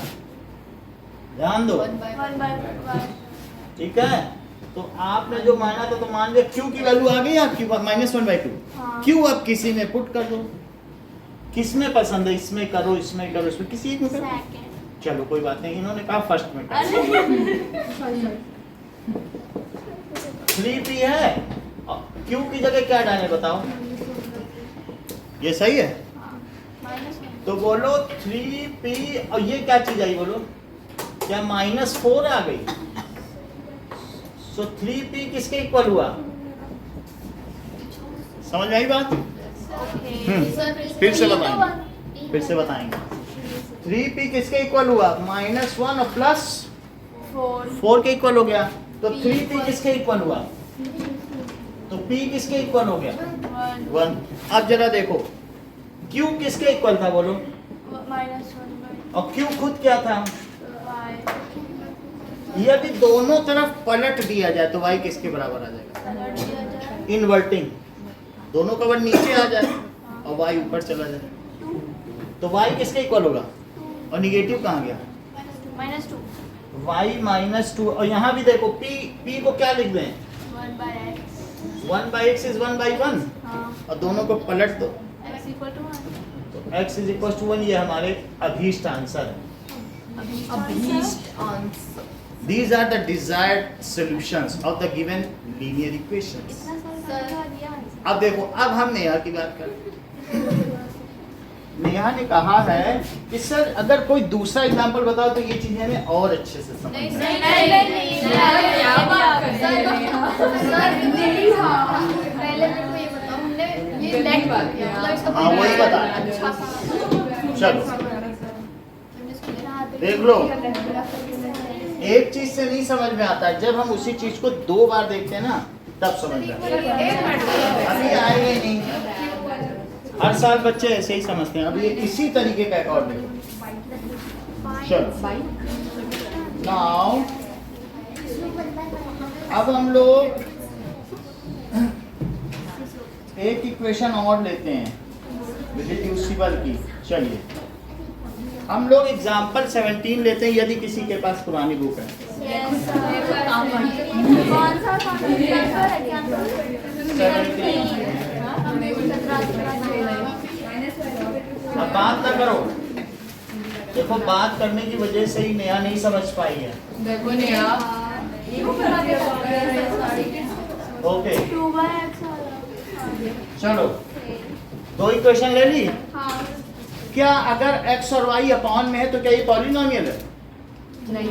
ध्यान दो, 1/y ठीक है। तो आपने जो माना था तो मान लिया, q की वैल्यू आ गई आपकी -1/2। हाँ। q अब किसी में पुट कर दो, किसमें पसंद है, इसमें करो, इसमें करो, इसमें किसी एक में करो। सेकंड चलो कोई बात नहीं, इन्होंने कहा फर्स्ट में करो। 3p है, q की जगह क्या डालें बताओ, ये सही है। -1 तो बोलो 3p और ये क्या चीज आई बोलो, क्या -4 आ गई? सो 3p किसके इक्वल हुआ, समझ में आई बात? फिर से बताएंगे, फिर से बताएंगे। 3p किसके इक्वल हुआ, -1 और प्लस 4 के इक्वल हो गया। तो 3p किसके इक्वल हुआ, तो p किसके इक्वल हो गया, 1। अब जरा देखो q किसके इक्वल था बोलो, -1/y और q खुद क्या था? यदि दोनों तरफ पलट दिया जाए तो y किसके बराबर आ जाएगा, अलर्ट दिया जाए इनवर्टिंग, दोनों का वर्ड नीचे आ जाए और y ऊपर चला जाए, तो y किसके इक्वल होगा, और निगेटिव कहाँ गया, -2 y -2। और यहाँ भी देखो p को क्या लिख दें, 1/x 1/x इज 1/1 हाँ और दोनों को पलट दो, x = 1 तो x इज इक्वल टू 1। ये हमारे अभीष्ट आंसर है। अभीष्ट answer. These are the desired solutions of the given linear equations. इतना सारा समझा दिया आंसर। अब देखो, अब हम नेहा की बात करें। नेहा ने कहा है कि सर अगर कोई दूसरा एग्जांपल बताओ तो ये चीजें हमें और अच्छे से समझ में आएं। क्या बात कर रहे हैं? पहले मेरे को ये बताओ, हमने ये गंदी लेट बात कर दिया, है। मतलब इसका हाँ, वही बता। अच्छा सा चलो देख देख लो, एक चीज से नहीं समझ में आता है, जब हम उसी चीज को 2 बार देखते हैं ना तब समझ में आता है। अभी आएगा ही नहीं, हर साल बच्चे ऐसे ही समझते हैं। अभी इसी तरीके का अकॉर्ड देखो। चलो नाउ अब हम लोग एक इक्वेशन और लेते हैं रिड्यूसिबल की। चलिए हम लोग एग्जाम्पल 17 लेते हैं, यदि किसी के पास पुरानी बुक है। कौन सा है क्या 17। अब बात ना करो, देखो बात करने की वजह से ही नया नहीं समझ पाई है। देखो नेहा ओके 2/x चलो, दो इक्वेशन ले ली। हाँ क्या अगर x और y अपॉन में है तो क्या ये पॉलिनोमियल है? नहीं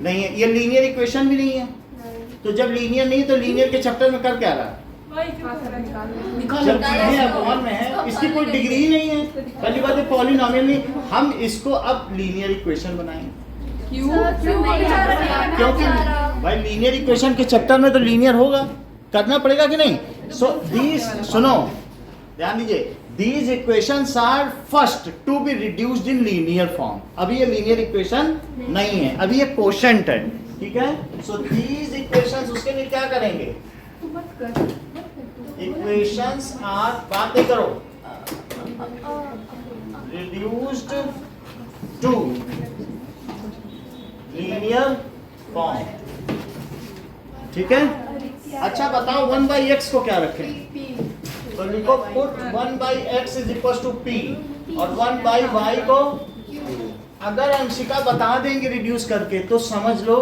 नहीं है। ये लीनियर इक्वेशन भी नहीं है। तो जब लीनियर नहीं तो लीनियर के चैप्टर में कर क्या रहा है? जब चीजें अपॉन में है, इसकी कोई डिग्री ही नहीं है। पहली बात है पॉलिनोमियल नहीं। हम इसको अब लीनियर इक्वेशन बनाएंगे, क्योंकि भाई लीनियर इक्वेशन के चैप्टर में तो लीनियर होगा, करना पड़ेगा कि नहीं? सो दीज, सुनो ध्यान दीजिए, these equations are first to be reduced in linear form. अभी ये लीनियर इक्वेशन नहीं है, अभी ये कोशेंट है, ठीक है? सो दीज इक्वेशंस, उसके लिए क्या करेंगे? इक्वेशंस आर, बातें करो, रिड्यूस्ड टू लीनियर फॉर्म, ठीक है? अच्छा बताओ 1/x को क्या रखें? तो लिखो put 1/x is equal to p और 1/y को, अगर अंशिका बता देंगे रिड्यूस करके तो समझ लो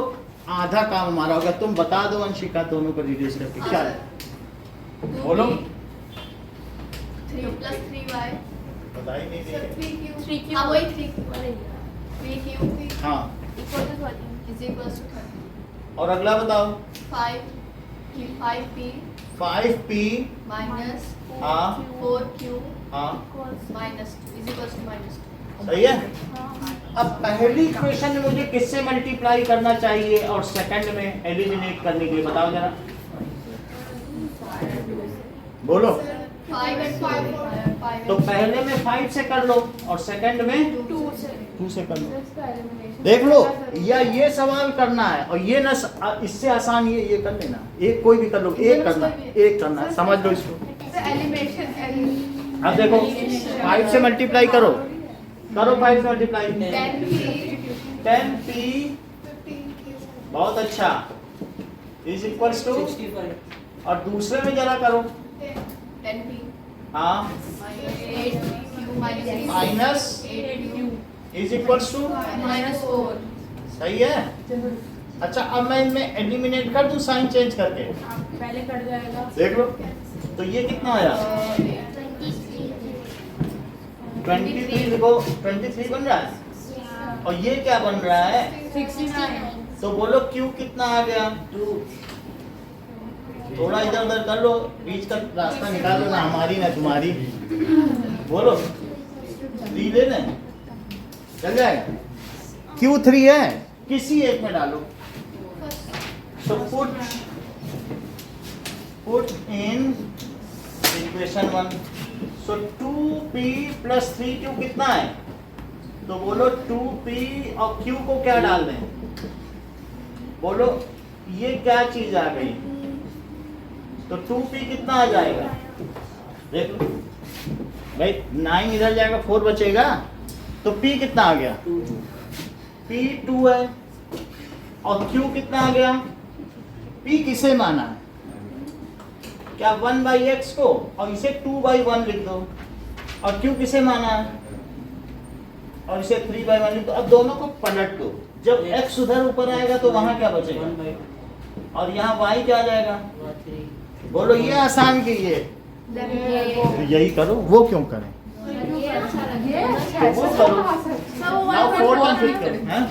आधा काम हमारा होगा। तुम बता दो अंशिका दोनों को रिड्यूस करके क्या है, बोलो। 3 + 3y बता ही नहीं देंगे। 3q हाँ वही 3q हाँ, इज इक्वल टू 30 और अगला बताओ 5p 5p माइनस हाँ 4q हाँ माइनस 2 इज इक्वल टू -2। सही है। अब पहली इक्वेशन में मुझे किससे मल्टीप्लाई करना चाहिए और सेकंड में एलिमिनेट करने के लिए बताओ जरा, बोलो। 5 and 5 तो पहले में 5 से कर लो और सेकंड में 2 से कर लो। देख लो, या ये सवाल करना है और ये ना, इससे आसान ये कर लेना, एक कोई भी कर लो, एक करना है, समझ लो इसको। अब देखो 5 से मल्टीप्लाई करो 5 से मल्टीप्लाई 10p, बहुत अच्छा, इज इक्वल्स टू, और दूसरे में जरा करो 10p हाँ, 8q minus 8q is equals to, -4। सही है। अच्छा अब मैं इनमें एलिमिनेट कर दूं साइन चेंज करके, पहले कट जाएगा, देख लो। तो ये कितना आया? 23 देखो, 23 बन रहा है और ये क्या बन रहा है? 69। तो बोलो Q कितना आ गया? 2। थोड़ा इधर उधर कर लो, बीच का रास्ता निकालो ना, हमारी ना तुम्हारी, बोलो 3 ले लें, चल जाएगा। Q3 है, किसी एक में डालो। So put in equation 1. So 2p plus 3q कितना है? तो बोलो 2p और q को क्या डाल दें? बोलो ये क्या चीज आ गई? तो 2p कितना आ जाएगा? देख लो भाई, 9 इधर जाएगा, 4 बचेगा, तो p कितना आ गया? p 2 है और q कितना आ गया? p किसे माना है? क्या 1/x को, और इसे 2/1 लिख दो, और q किसे माना है? और इसे 3/1 लिख दो। अब दोनों को पलट दो, जब x उधर ऊपर आएगा तो वहां क्या बचेगा और यहाँ y क्या आ जाएगा? बोलो ये आसान कीजिए, तो यही करो, वो क्यों करें? तो वो करो, now 4 कंप्लीट करो, हैं?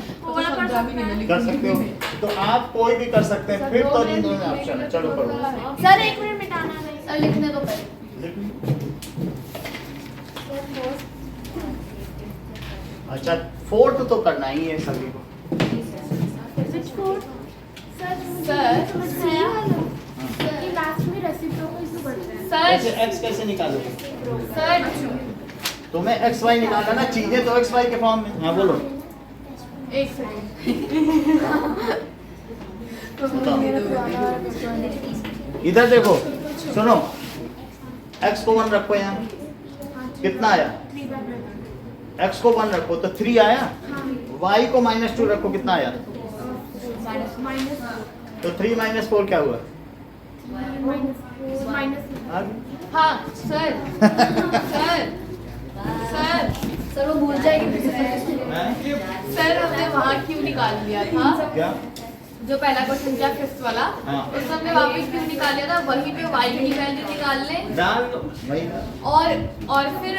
कर सकते हो, तो आप कोई भी कर सकते हैं, फिर तो इन दोनों में ऑप्शन है। चलो करो सर 1 मिनट मिटाना है सर लिखने दो पहले। अच्छा 4 तो करना ही है सभी को। कि लास्ट में रेसिप्रोकल क्यों बढ़ता है? ऐसे x कैसे निकालोगे? सर तुम्हें x y निकालना ना, चीजें तो x y के फॉर्म में। हाँ बोलो। एक सेकंड, इधर देखो, सुनो, x को 1 रखो, यहाँ कितना आया? x को 1 रखो तो 3 आया, y को -2 रखो, कितना आया? तो 3 - 4 क्या हुआ? हाँ सर सर सर वो भूल जाएगी। हैं? सर हमने वहाँ क्यों निकाल लिया था? क्या जो पहला क्वेश्चन किया फिफ्थ वाला, हाँ। उसमें हमने वापस क्यों निकाल लिया था, वहीं पे y की वैल्यू निकाल लें डाल दो वही ना। और फिर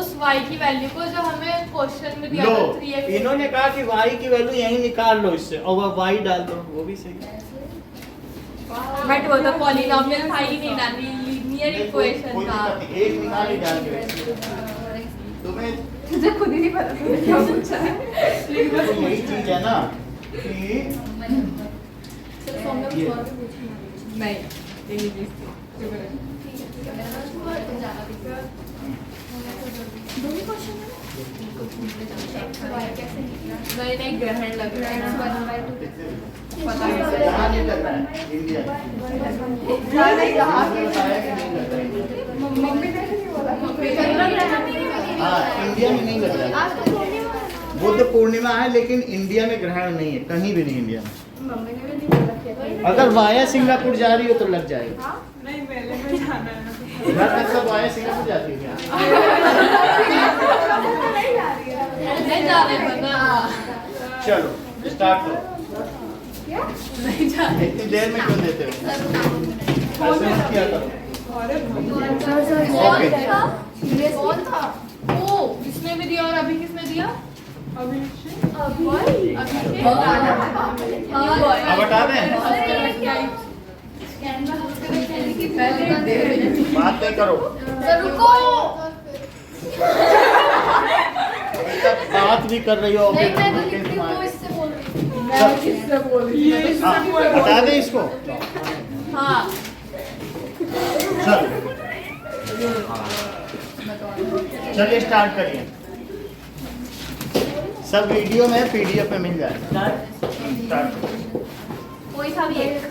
उस y की वैल्यू को जो हमें क्वेश्चन में दिया लो था 3x, इन्होंने कहा कि y की वैल्यू यहीं निकाल लो इससे और वह y डाल दो, वो भी सही है। बट वो तो पॉलिनोमियल था ही नहीं ना, लीनियर इक्वेशन कोई था। दिक्कत नहीं, एक निकाल ही डाल के तुम्हें मुझे खुद ही नहीं पता तुमने क्या पूछा है। तो यही चीज है ना कि सिर्फ फॉर्म में कुछ और भी पूछना है। नहीं, यही चीज़ थी। दो ही क्वेश्चन है x y कैसे निकला नहीं नहीं, ग्रहण लग रहा है x ना। 1 by 2 पता नहीं यहाँ नहीं लग रहा है इंडिया हाँ, नहीं कहा। बताया कि नहीं लग रहा है। मम्मी ने नहीं बोला। हाँ इंडिया में नहीं लग रहा है। आज तो पूर्णिमा है। बुद्ध पूर्णिमा है लेकिन इंडिया में ग्रहण नहीं है, कहीं भी नहीं इंडिया में। मम्मी ने भी नहीं बोला क्या। अगर वाया सिंगापुर जा रही हो तो लग जाएगा। नहीं, मेले में जाना है। घर मतलब वाया सिंगापुर जाती है क्या? नहीं जा रही है। नहीं जाने पता, चलो स्टार्ट करो। क्या? नहीं जाने। इतनी देर में क्यों देते हो? ऐसे मत किया करो। कौन ओके। था? कौन था? ओ, इसने भी दिया और अभी किसने दिया? अभिषेक। अभिषेक। अब हटा दें? बात नहीं करो। रुको। बात भी कर रही हो नहीं, मैं तो लिखती हूँ, वो इससे बोल रही थी। मैं किससे बोल रही हूँ? हाँ, हटा दे इसको। हाँ। चलो चलिए स्टार्ट करिए। सब वीडियो में पीडीएफ में मिल जाएगा। स्टार्ट। कोई सा भी एक।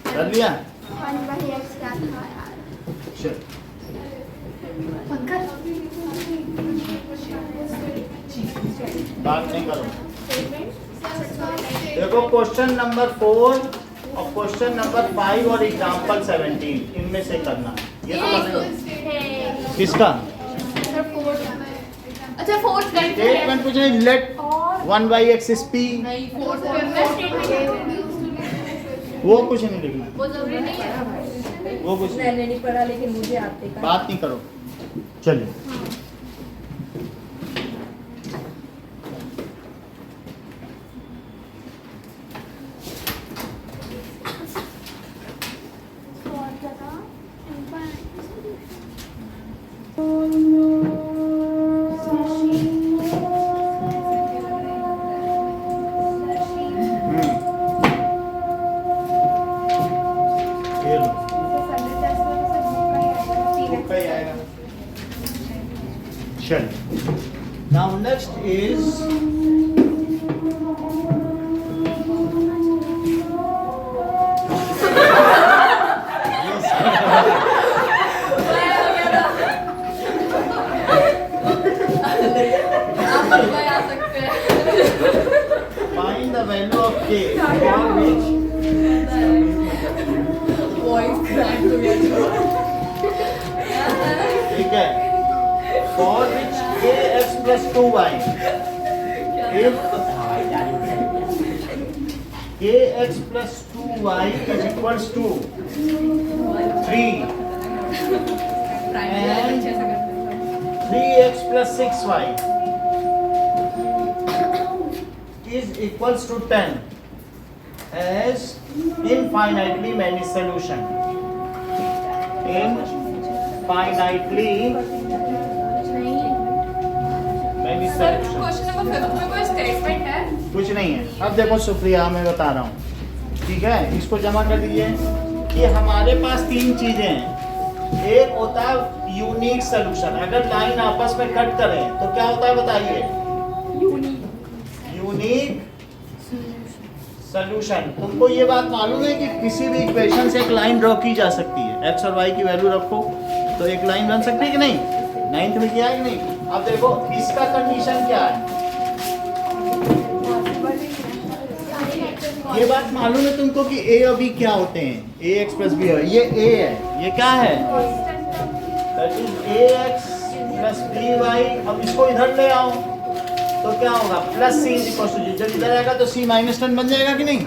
कर लिया? 1 by x क्या था यार? चल बात नहीं करो। देखो क्वेश्चन नंबर 4 और क्वेश्चन नंबर 5 और एग्जाम्पल 17 इनमें से करना। ये तो करना किसका? अच्छा, फोर्थ स्टेटमेंट कुछ नहीं, let 1 by x is p, नहीं, फोर्थ करना स्टेटमेंट। वो कुछ नहीं लिखना, वो जरूरी नहीं है। वो कुछ नहीं। मैंने नहीं पढ़ा लेकिन मुझे आते का। बात नहीं करो। चलिए ये लो बुक ही आएगा। चल नाउ नेक्स्ट इज आप लोग आ सकते हैं। Find the value of k for which voice crack हो गया। ठीक है for which ax plus 2y if ax plus 2y is equals to 3 and 3x plus 6y is equals to 10 as infinitely many solution. Infinitely many sir, solution. Question number 5 में कोई statement है? कुछ नहीं है। अब देखो सुप्रिया मैं बता रहा हूँ, ठीक है, इसको जमा कर दीजिए कि हमारे पास 3 चीजें हैं। एक होता है यूनिक सोल्यूशन, अगर लाइन आपस में कट करें तो क्या होता है बताइए? Unique solution. तुमको ये बात मालूम है कि किसी भी इक्वेशन से एक लाइन ड्रॉ की जा सकती है, एक्स और वाई की वैल्यू रखो तो एक लाइन बन सकती है कि नहीं? 9th में किया है कि नहीं? अब देखो इसका कंडीशन क्या है, ये बात मालूम है तुमको कि a और b क्या होते हैं? ax plus b है, ये a है, ये क्या है? that is ax plus by। अब इसको इधर ले आओ तो क्या होगा plus C is equal to G. जब इधर आएगा तो सी -10 बन जाएगा कि नहीं,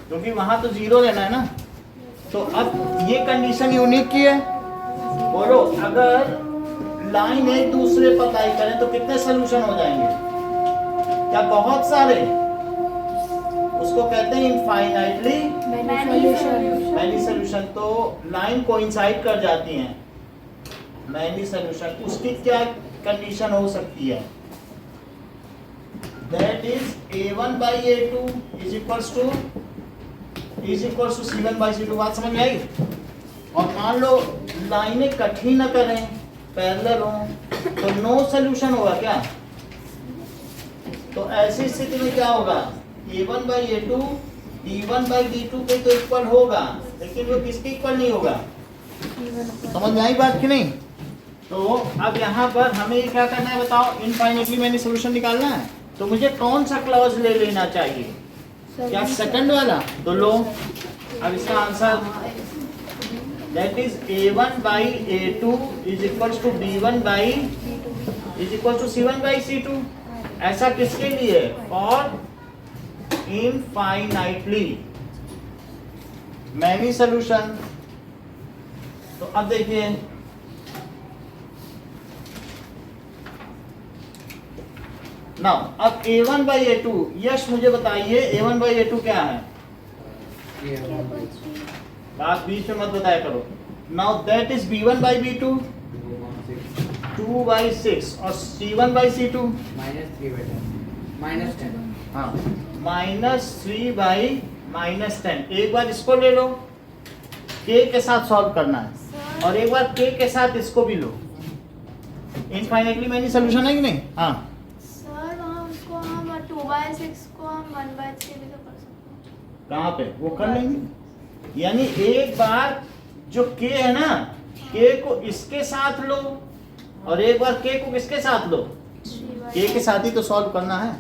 क्योंकि वहां तो 0 लेना है ना। तो अब ये कंडीशन यूनिक की है। बोलो अगर लाइन एक दूसरे पर लाई करें तो कितने सोल्यूशन हो जाएंगे? क्या बहुत सारे? उसको कहते हैं इनफाइनाइटली मैनी सोल्यूशन। तो लाइन कोइंसाइड कर जाती हैं मैनी सोल्यूशन, उसकी क्या कंडीशन हो सकती है? That is A1 by A2 is equals to C1 by C2। बात समझ में आई? और मान लो लाइनें कठिन न करें, पैरेलल हो, तो नो सोल्यूशन होगा क्या? तो ऐसी स्थिति में क्या होगा? A1 by A2 D1 by D2 पे तो इक्वल होगा, लेकिन वो किसके इक्वल नहीं होगा? समझ में आई बात कि नहीं? तो अब यहाँ पर हमें क्या करना है बताओ? इनफाइनाइटली मैंने सोल्यूशन निकालना है, तो मुझे कौन सा क्लॉज ले लेना चाहिए? क्या सेकंड वाला? तो लो अब इसका answer that is A1 by A2 is equals to B1 by is equal to C1 by C2। ऐसा किसके लिए? For infinitely many solution. तो अब देखिए नाउ अब A1 by A2, यश मुझे बताइए A1 by A2 क्या है? बात बीच में मत बताया करो। Now that is B1 by B2 2 by 6 और C1 by C2 -3/10 हाँ -3 by -10। एक बार इसको ले लो, K के साथ सॉल्व करना है, और एक बार K के साथ इसको भी लो। इनफाइनाइटली मैनी सोल्यूशन है कि नहीं? हाँ सर वहाँ उसको हम 2/6 को हम 1/3 भी तो कर सकते हैं। कहाँ पे? वो कर लेंगे। यानी एक बार जो K है ना, K को इसके साथ लो, और एक बार K को किसके साथ लो? K के साथ ही तो सॉल्व करना है।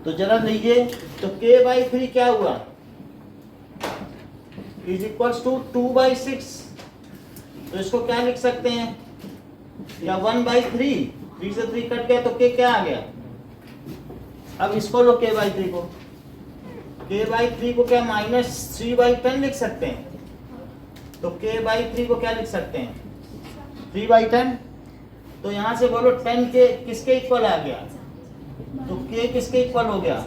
तो जरा लीजिए, तो K/3 क्या हुआ? Is equals to 2/6। तो इसको क्या लिख सकते हैं? या 1/3, 3 से 3 कट गया तो K क्या आ गया? अब इसको लो K/3 को, K/3 को क्या -3/10 लिख सकते हैं? तो K/3 को क्या लिख सकते हैं? 3/10। तो यहां से बोलो 10 के किसके इक्वल आ गया? तो K किसके इक्वल हो गया?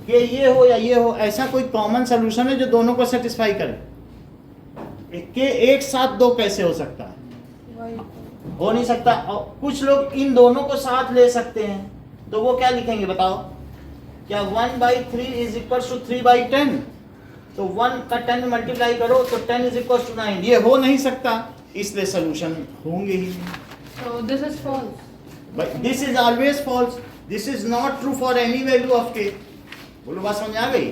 K ये हो या ये हो, ऐसा कोई कॉमन सोल्यूशन है जो दोनों को सेटिस्फाई करे? K एक साथ दो कैसे हो सकता है? हो नहीं सकता। और कुछ लोग इन दोनों को साथ ले सकते हैं, तो वो क्या लिखेंगे बताओ? क्या 1/3 इज इक्वल टू 3/10? तो 1 का 10 में मल्टीप्लाई करो तो 10 इज इक्वल टू 9। ये हो नहीं सकता, इसलिए सोल्यूशन होंगे ही नहीं। So this is false. But this is always false. This is not true for any value of K. बोलो बात समझ आ गई?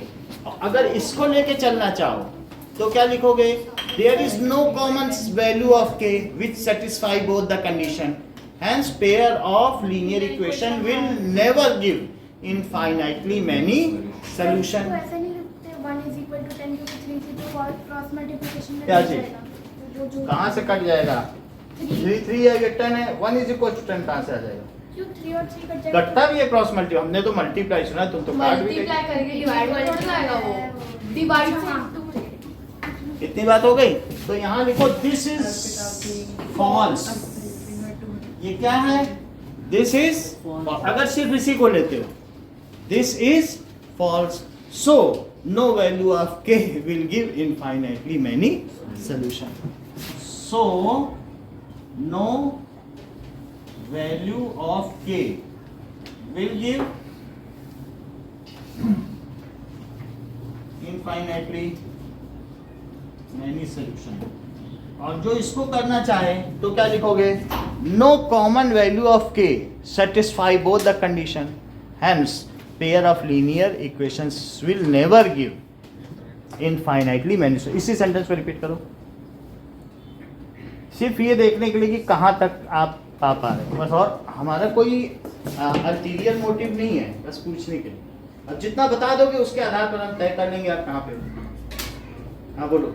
अगर इसको लेके चलना चाहो तो क्या लिखोगे? There is no common value of K which satisfy both the condition. Hence pair of linear equation will never give infinitely many solution. तो ऐसे नहीं लिखते 1 = 10 क्योंकि 3 से तो क्रॉस मल्टीप्लिकेशन में क्या कट चीज? जाएगा। जो कहाँ से कट जाएगा? 3 है, ये 10 है, 1 = 10 कहाँ से आ जाएगा? क्यों 3 और 3 कट जाएगा? कटता भी है क्रॉस मल्टी, हमने तो मल्टीप्लाई सुना, तुम तो काट भी मल्टीप्लाई गए। करके डिवाइड कर जाएगा वो। डिवाइड से इतनी बात हो गई। तो यहाँ लिखो दिस इज फॉल्स। ये क्या है? दिस इज, अगर सिर्फ इसी को लेते हो, this is false. So no value of K will give infinitely many solution. So no value of K will give infinitely many solution. और जो इसको करना चाहे तो क्या लिखोगे? No common value of K satisfy both the condition, hence pair of linear equations will never give infinitely many solutions। इसी sentence को रिपीट करो, सिर्फ ये देखने के लिए कि कहाँ तक आप आ पा रहे हो बस, और हमारा कोई अल्टीरियर मोटिव नहीं है, बस पूछने के लिए। अब जितना बता दोगे उसके आधार पर हम तय कर लेंगे आप कहाँ पे हो। हाँ बोलो।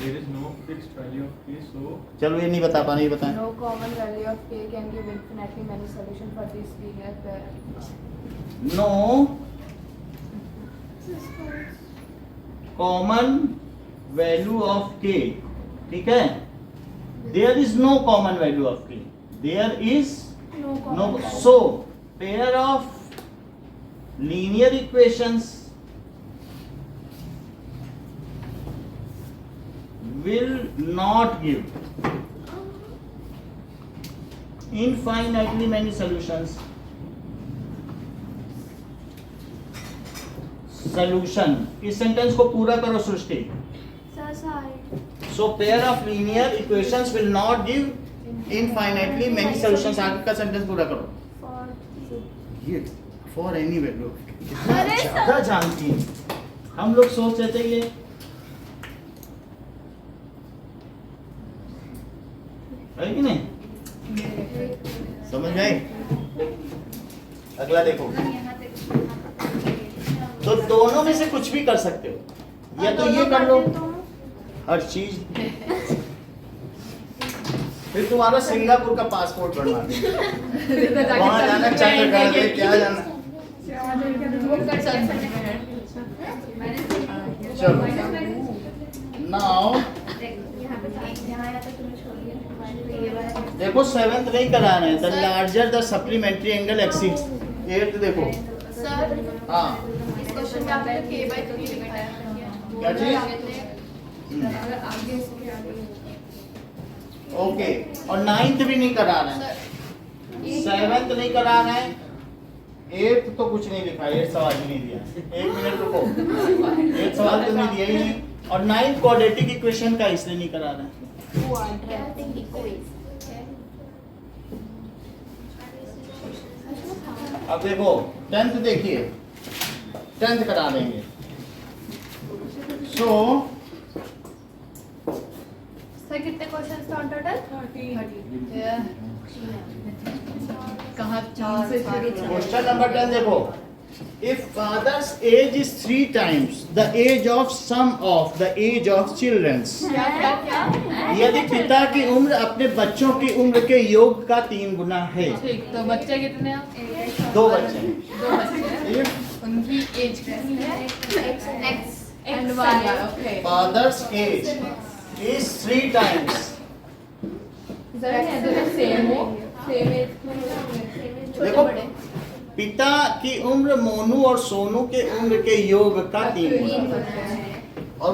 There is no fixed value of k, so चलो ये नहीं बता पा रहे, ये बताएं। No common value of k can give infinitely many solutions for this linear pair. No common value of k, ठीक है, there is no common value of k, there is no, so pair of linear equations will not give infinitely many solutions. Solution, इस sentence को पूरा करो सृष्टि। So pair of linear equations will not give infinitely many solutions। आगे का sentence पूरा करो। ये for any value कितना ज्यादा जानती हैं। हम लोग सोच रहे थे ये है कि नहीं, समझ में आई? अगला देखो, तो दोनों में से कुछ भी कर सकते हो, या तो ये कर लो हर चीज, फिर तुम्हारा सिंगापुर का पासपोर्ट बनवा दे, वहां जाना, चक्कर काट दे, क्या जाना। चलो नाउ देखो, 7th नहीं कराना है, the larger the supplementary angle exceeds 8th। देखो सर, हाँ इस क्वेश्चन में आपने k/3 लिखा है। क्या चीज? ओके, और 9th भी नहीं कराना है, 7th नहीं कराना है, 8th तो कुछ नहीं लिखा है, 8 सवाल ही नहीं दिया। 1 मिनट रुको, 8 सवाल तो नहीं दिया ही नहीं, और 9th क्वाड्रेटिक इक्वेशन का इसलिए नहीं कराना है। अब देखो 10th देखिए, 10th करा देंगे। सो सर कितने क्वेश्चन थे ऑन टोटल? 30। कहाँ 4 से शुरू? क्वेश्चन नंबर 10 देखो, if father's age is 3 times the age of sum of the age of children's, क्या? यदि पिता की उम्र अपने बच्चों की उम्र के योग का 3 गुना है। ठीक, तो बच्चे कितने हैं? 2 बच्चे हैं। 2 बच्चे हैं। If उनकी एज कितनी है? X and Y। Okay. father's age is 3 times same हो, सेम एज। देखो, पिता की उम्र मोनू और सोनू के उम्र के योग का 3 गुना, और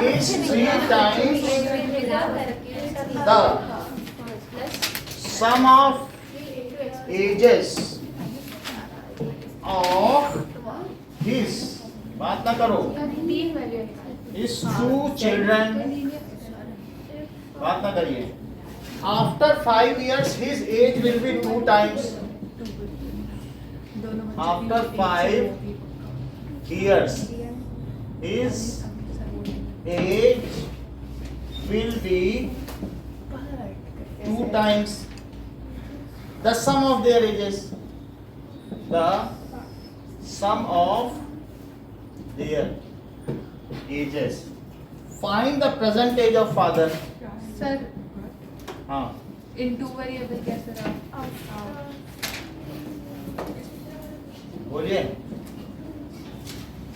is 3 times the sum of ages of his, बात ना करो, his 2 children, बात ना करिए। After 5 years his age will be 2 times। After 5 years his age will be 2 times the sum of their ages, the sum of their ages। Find the present age of father। Sir हाँ, इन 2 variable कैसे रहा? बोलिए।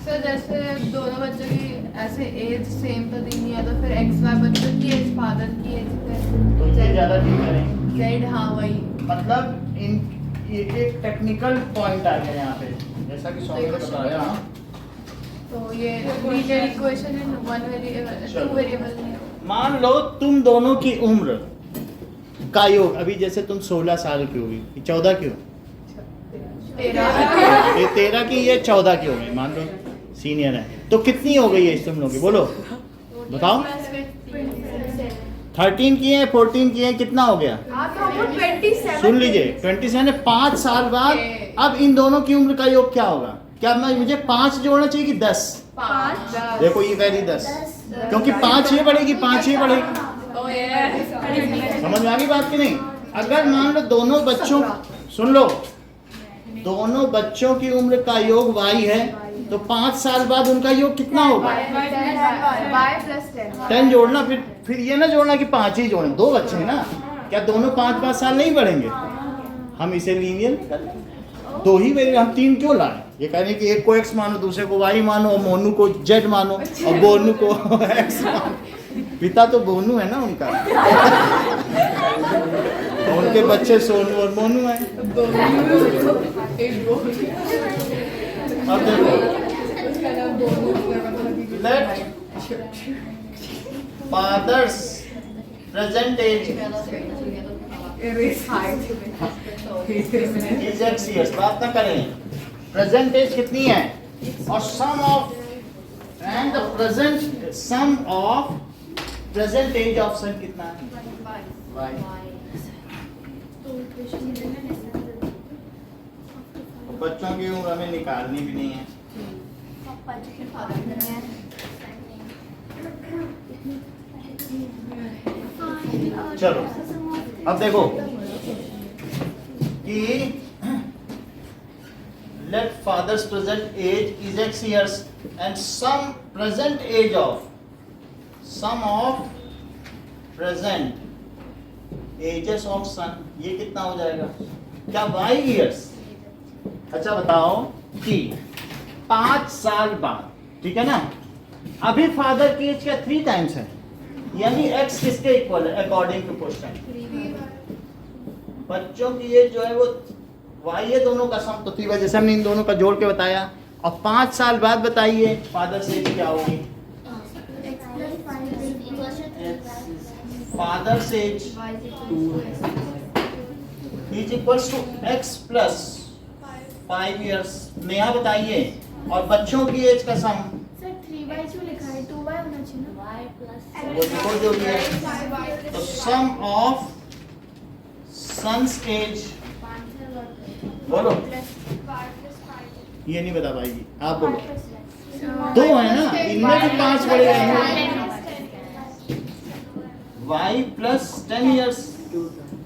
Sir जैसे दोनों बच्चों की ऐसे as same तो दी नहीं है, तो फिर XY बच्चों की एज फादर की एज तो ये ज्यादा ठीक करें, Z, हाँ वही। मतलब इन ये एक टेक्निकल पॉइंट आ गया यहाँ पे, जैसा कि स्वामी ने बताया। तो ये लीनियर इक्वेशन है, 1 वेरिएबल, 2 वेरिएबल नहीं है। मान लो तुम दोनों की उम्र का योग, अभी जैसे तुम 16 साल की होगी, 14 की हो, 13। ये 13 की, ये 14 की हो गई, मान लो सीनियर है, तो कितनी हो गई है तुम लोग की, बोलो बताओ। 13 की है, 14 की है, कितना हो गया? सुन लीजिए, 27 है, 5 साल बाद। अब इन दोनों की उम्र का योग क्या होगा? क्या मुझे 5 जोड़ना चाहिए कि 10? 5। देखो ये वैरी 10, क्योंकि 5 ये बढ़ेगी, 5 ये बढ़ेगी। समझ में आ गई बात कि नहीं? अगर मान लो दोनों बच्चों, सुन लो, दोनों बच्चों की उम्र का योग y है, तो 5 साल बाद उनका योग कितना होगा? y plus 10 10 जोड़ना, फिर ये ना जोड़ना कि 5 ही जोड़ें, 2 बच्चे हैं ना, क्या दोनों 5-5 साल नहीं बढ़ेंगे? हम इसे लीनियर कर लेंगे। 2 ही वेरिएबल, हम 3 क्यों लाए? ये कह रहे हैं कि एक को x मानो, दूसरे को y मानो, और मोनू को z मानो, और बोनू को x मानो। पिता तो बोनू है ना उनका, और उनके बच्चे सोनू और मोनू हैं। अब देखो, let father's present age is x years, बात ना करें, प्रेजेंट एज कितनी है, और sum of and the present sum of present age of son कितना है? y। बच्चों की उम्र हमें निकालनी भी नहीं है। चलो अब देखो कि let father's present age is x years and some present age of sum of present ages of son, ये कितना हो जाएगा? क्या y years? अच्छा बताओ कि 5 साल बाद, ठीक है ना, अभी फादर की एज क्या 3 टाइम्स है, यानी x किसके इक्वल है अकॉर्डिंग टू क्वेश्चन? बच्चों की एज जो है वो y है, दोनों का सम, तो 3 जैसे हमने इन दोनों का जोड़ के बताया। और 5 साल बाद बताइए फादर से एज क्या होगी? फादर से age is equals to x plus 5 years। Neha बताइए, और बच्चों की एज का सम सर 3y क्यों लिखा है? 2y होना चाहिए ना, y प्लस वो देखो जो भी है, तो सम ऑफ सन्स एज, बोलो, ये नहीं बता पाएगी, आप बोलो। 2 है ना, इनमें भी 5 बड़े हैं, y प्लस 10 years।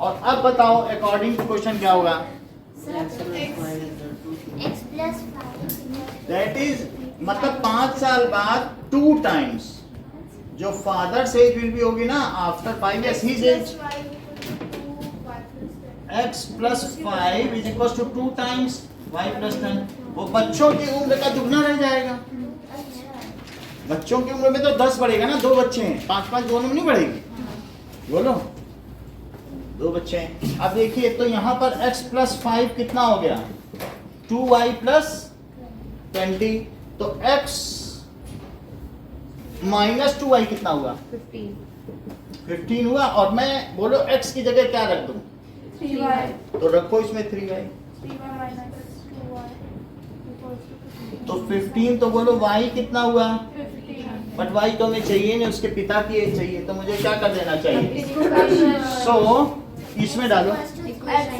और अब बताओ अकॉर्डिंग टू क्वेश्चन क्या होगा? x प्लस 5, दैट इज मतलब 5 साल बाद 2 टाइम्स जो फादर से एज विल भी होगी ना after 5 years his age, x plus 5 is equal to 2 times y plus 10। वो बच्चों की उम्र का दुगना रह जाएगा। बच्चों की उम्र में तो 10 बढ़ेगा ना, 2 बच्चे हैं, 5-5 दोनों में नहीं बढ़ेगी, बोलो 2 बच्चे हैं। अब देखिए तो यहाँ पर x प्लस 5 कितना हो गया? 2y प्लस 20, तो x माइनस 2y कितना हुआ? 15 हुआ। और मैं बोलो x की जगह क्या रख दूं? 3y। तो रखो इसमें 3y, तो 15, तो बोलो y कितना हुआ? बट y तो हमें चाहिए नहीं, उसके पिता की एज चाहिए, तो मुझे क्या कर देना चाहिए? सो इसमें डालो x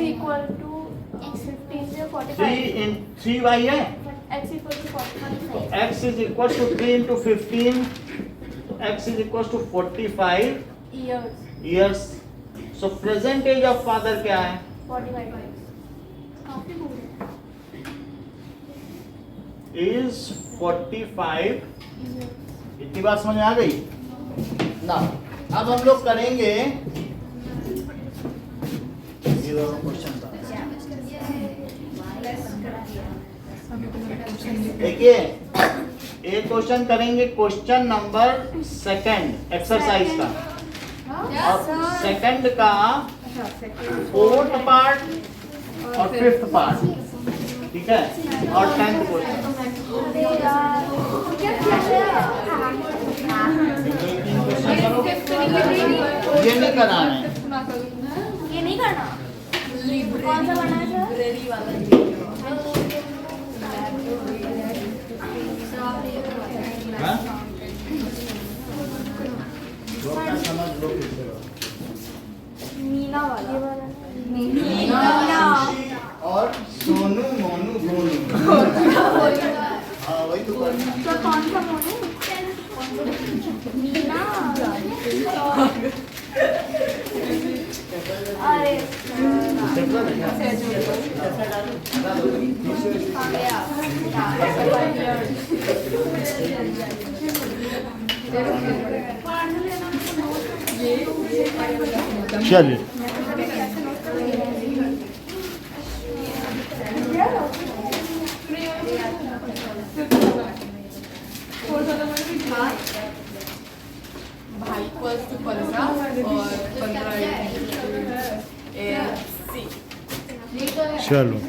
इक्वल टू x 15 से 45, 3 इन 3y है, x equal to 45, x is equal to 3 into 15, x is equal to 45 years, years। So present age of father क्या है? 45, काफी दूर है, इज 45। इतनी बात समझ में आ गई ना? अब हम लोग करेंगे ये दोनों क्वेश्चन। देखिए एक क्वेश्चन करेंगे, क्वेश्चन नंबर 2 एक्सरसाइज का, और सेकंड का 4th पार्ट और 5th पार्ट, ठीक है, और 10th क्वेश्चन। ये नहीं कराना है, ये नहीं करना, कौन सा करना है हाँ? जो अपना समझ लो किससे लो। मीना वाला, मीना, और सोनू, मोनू, गोनू। हाँ वही तो करना। तो कौन सा मोनू? मीना, अरे चलिए भाई फर्स्ट 15 और 15 AC। चलो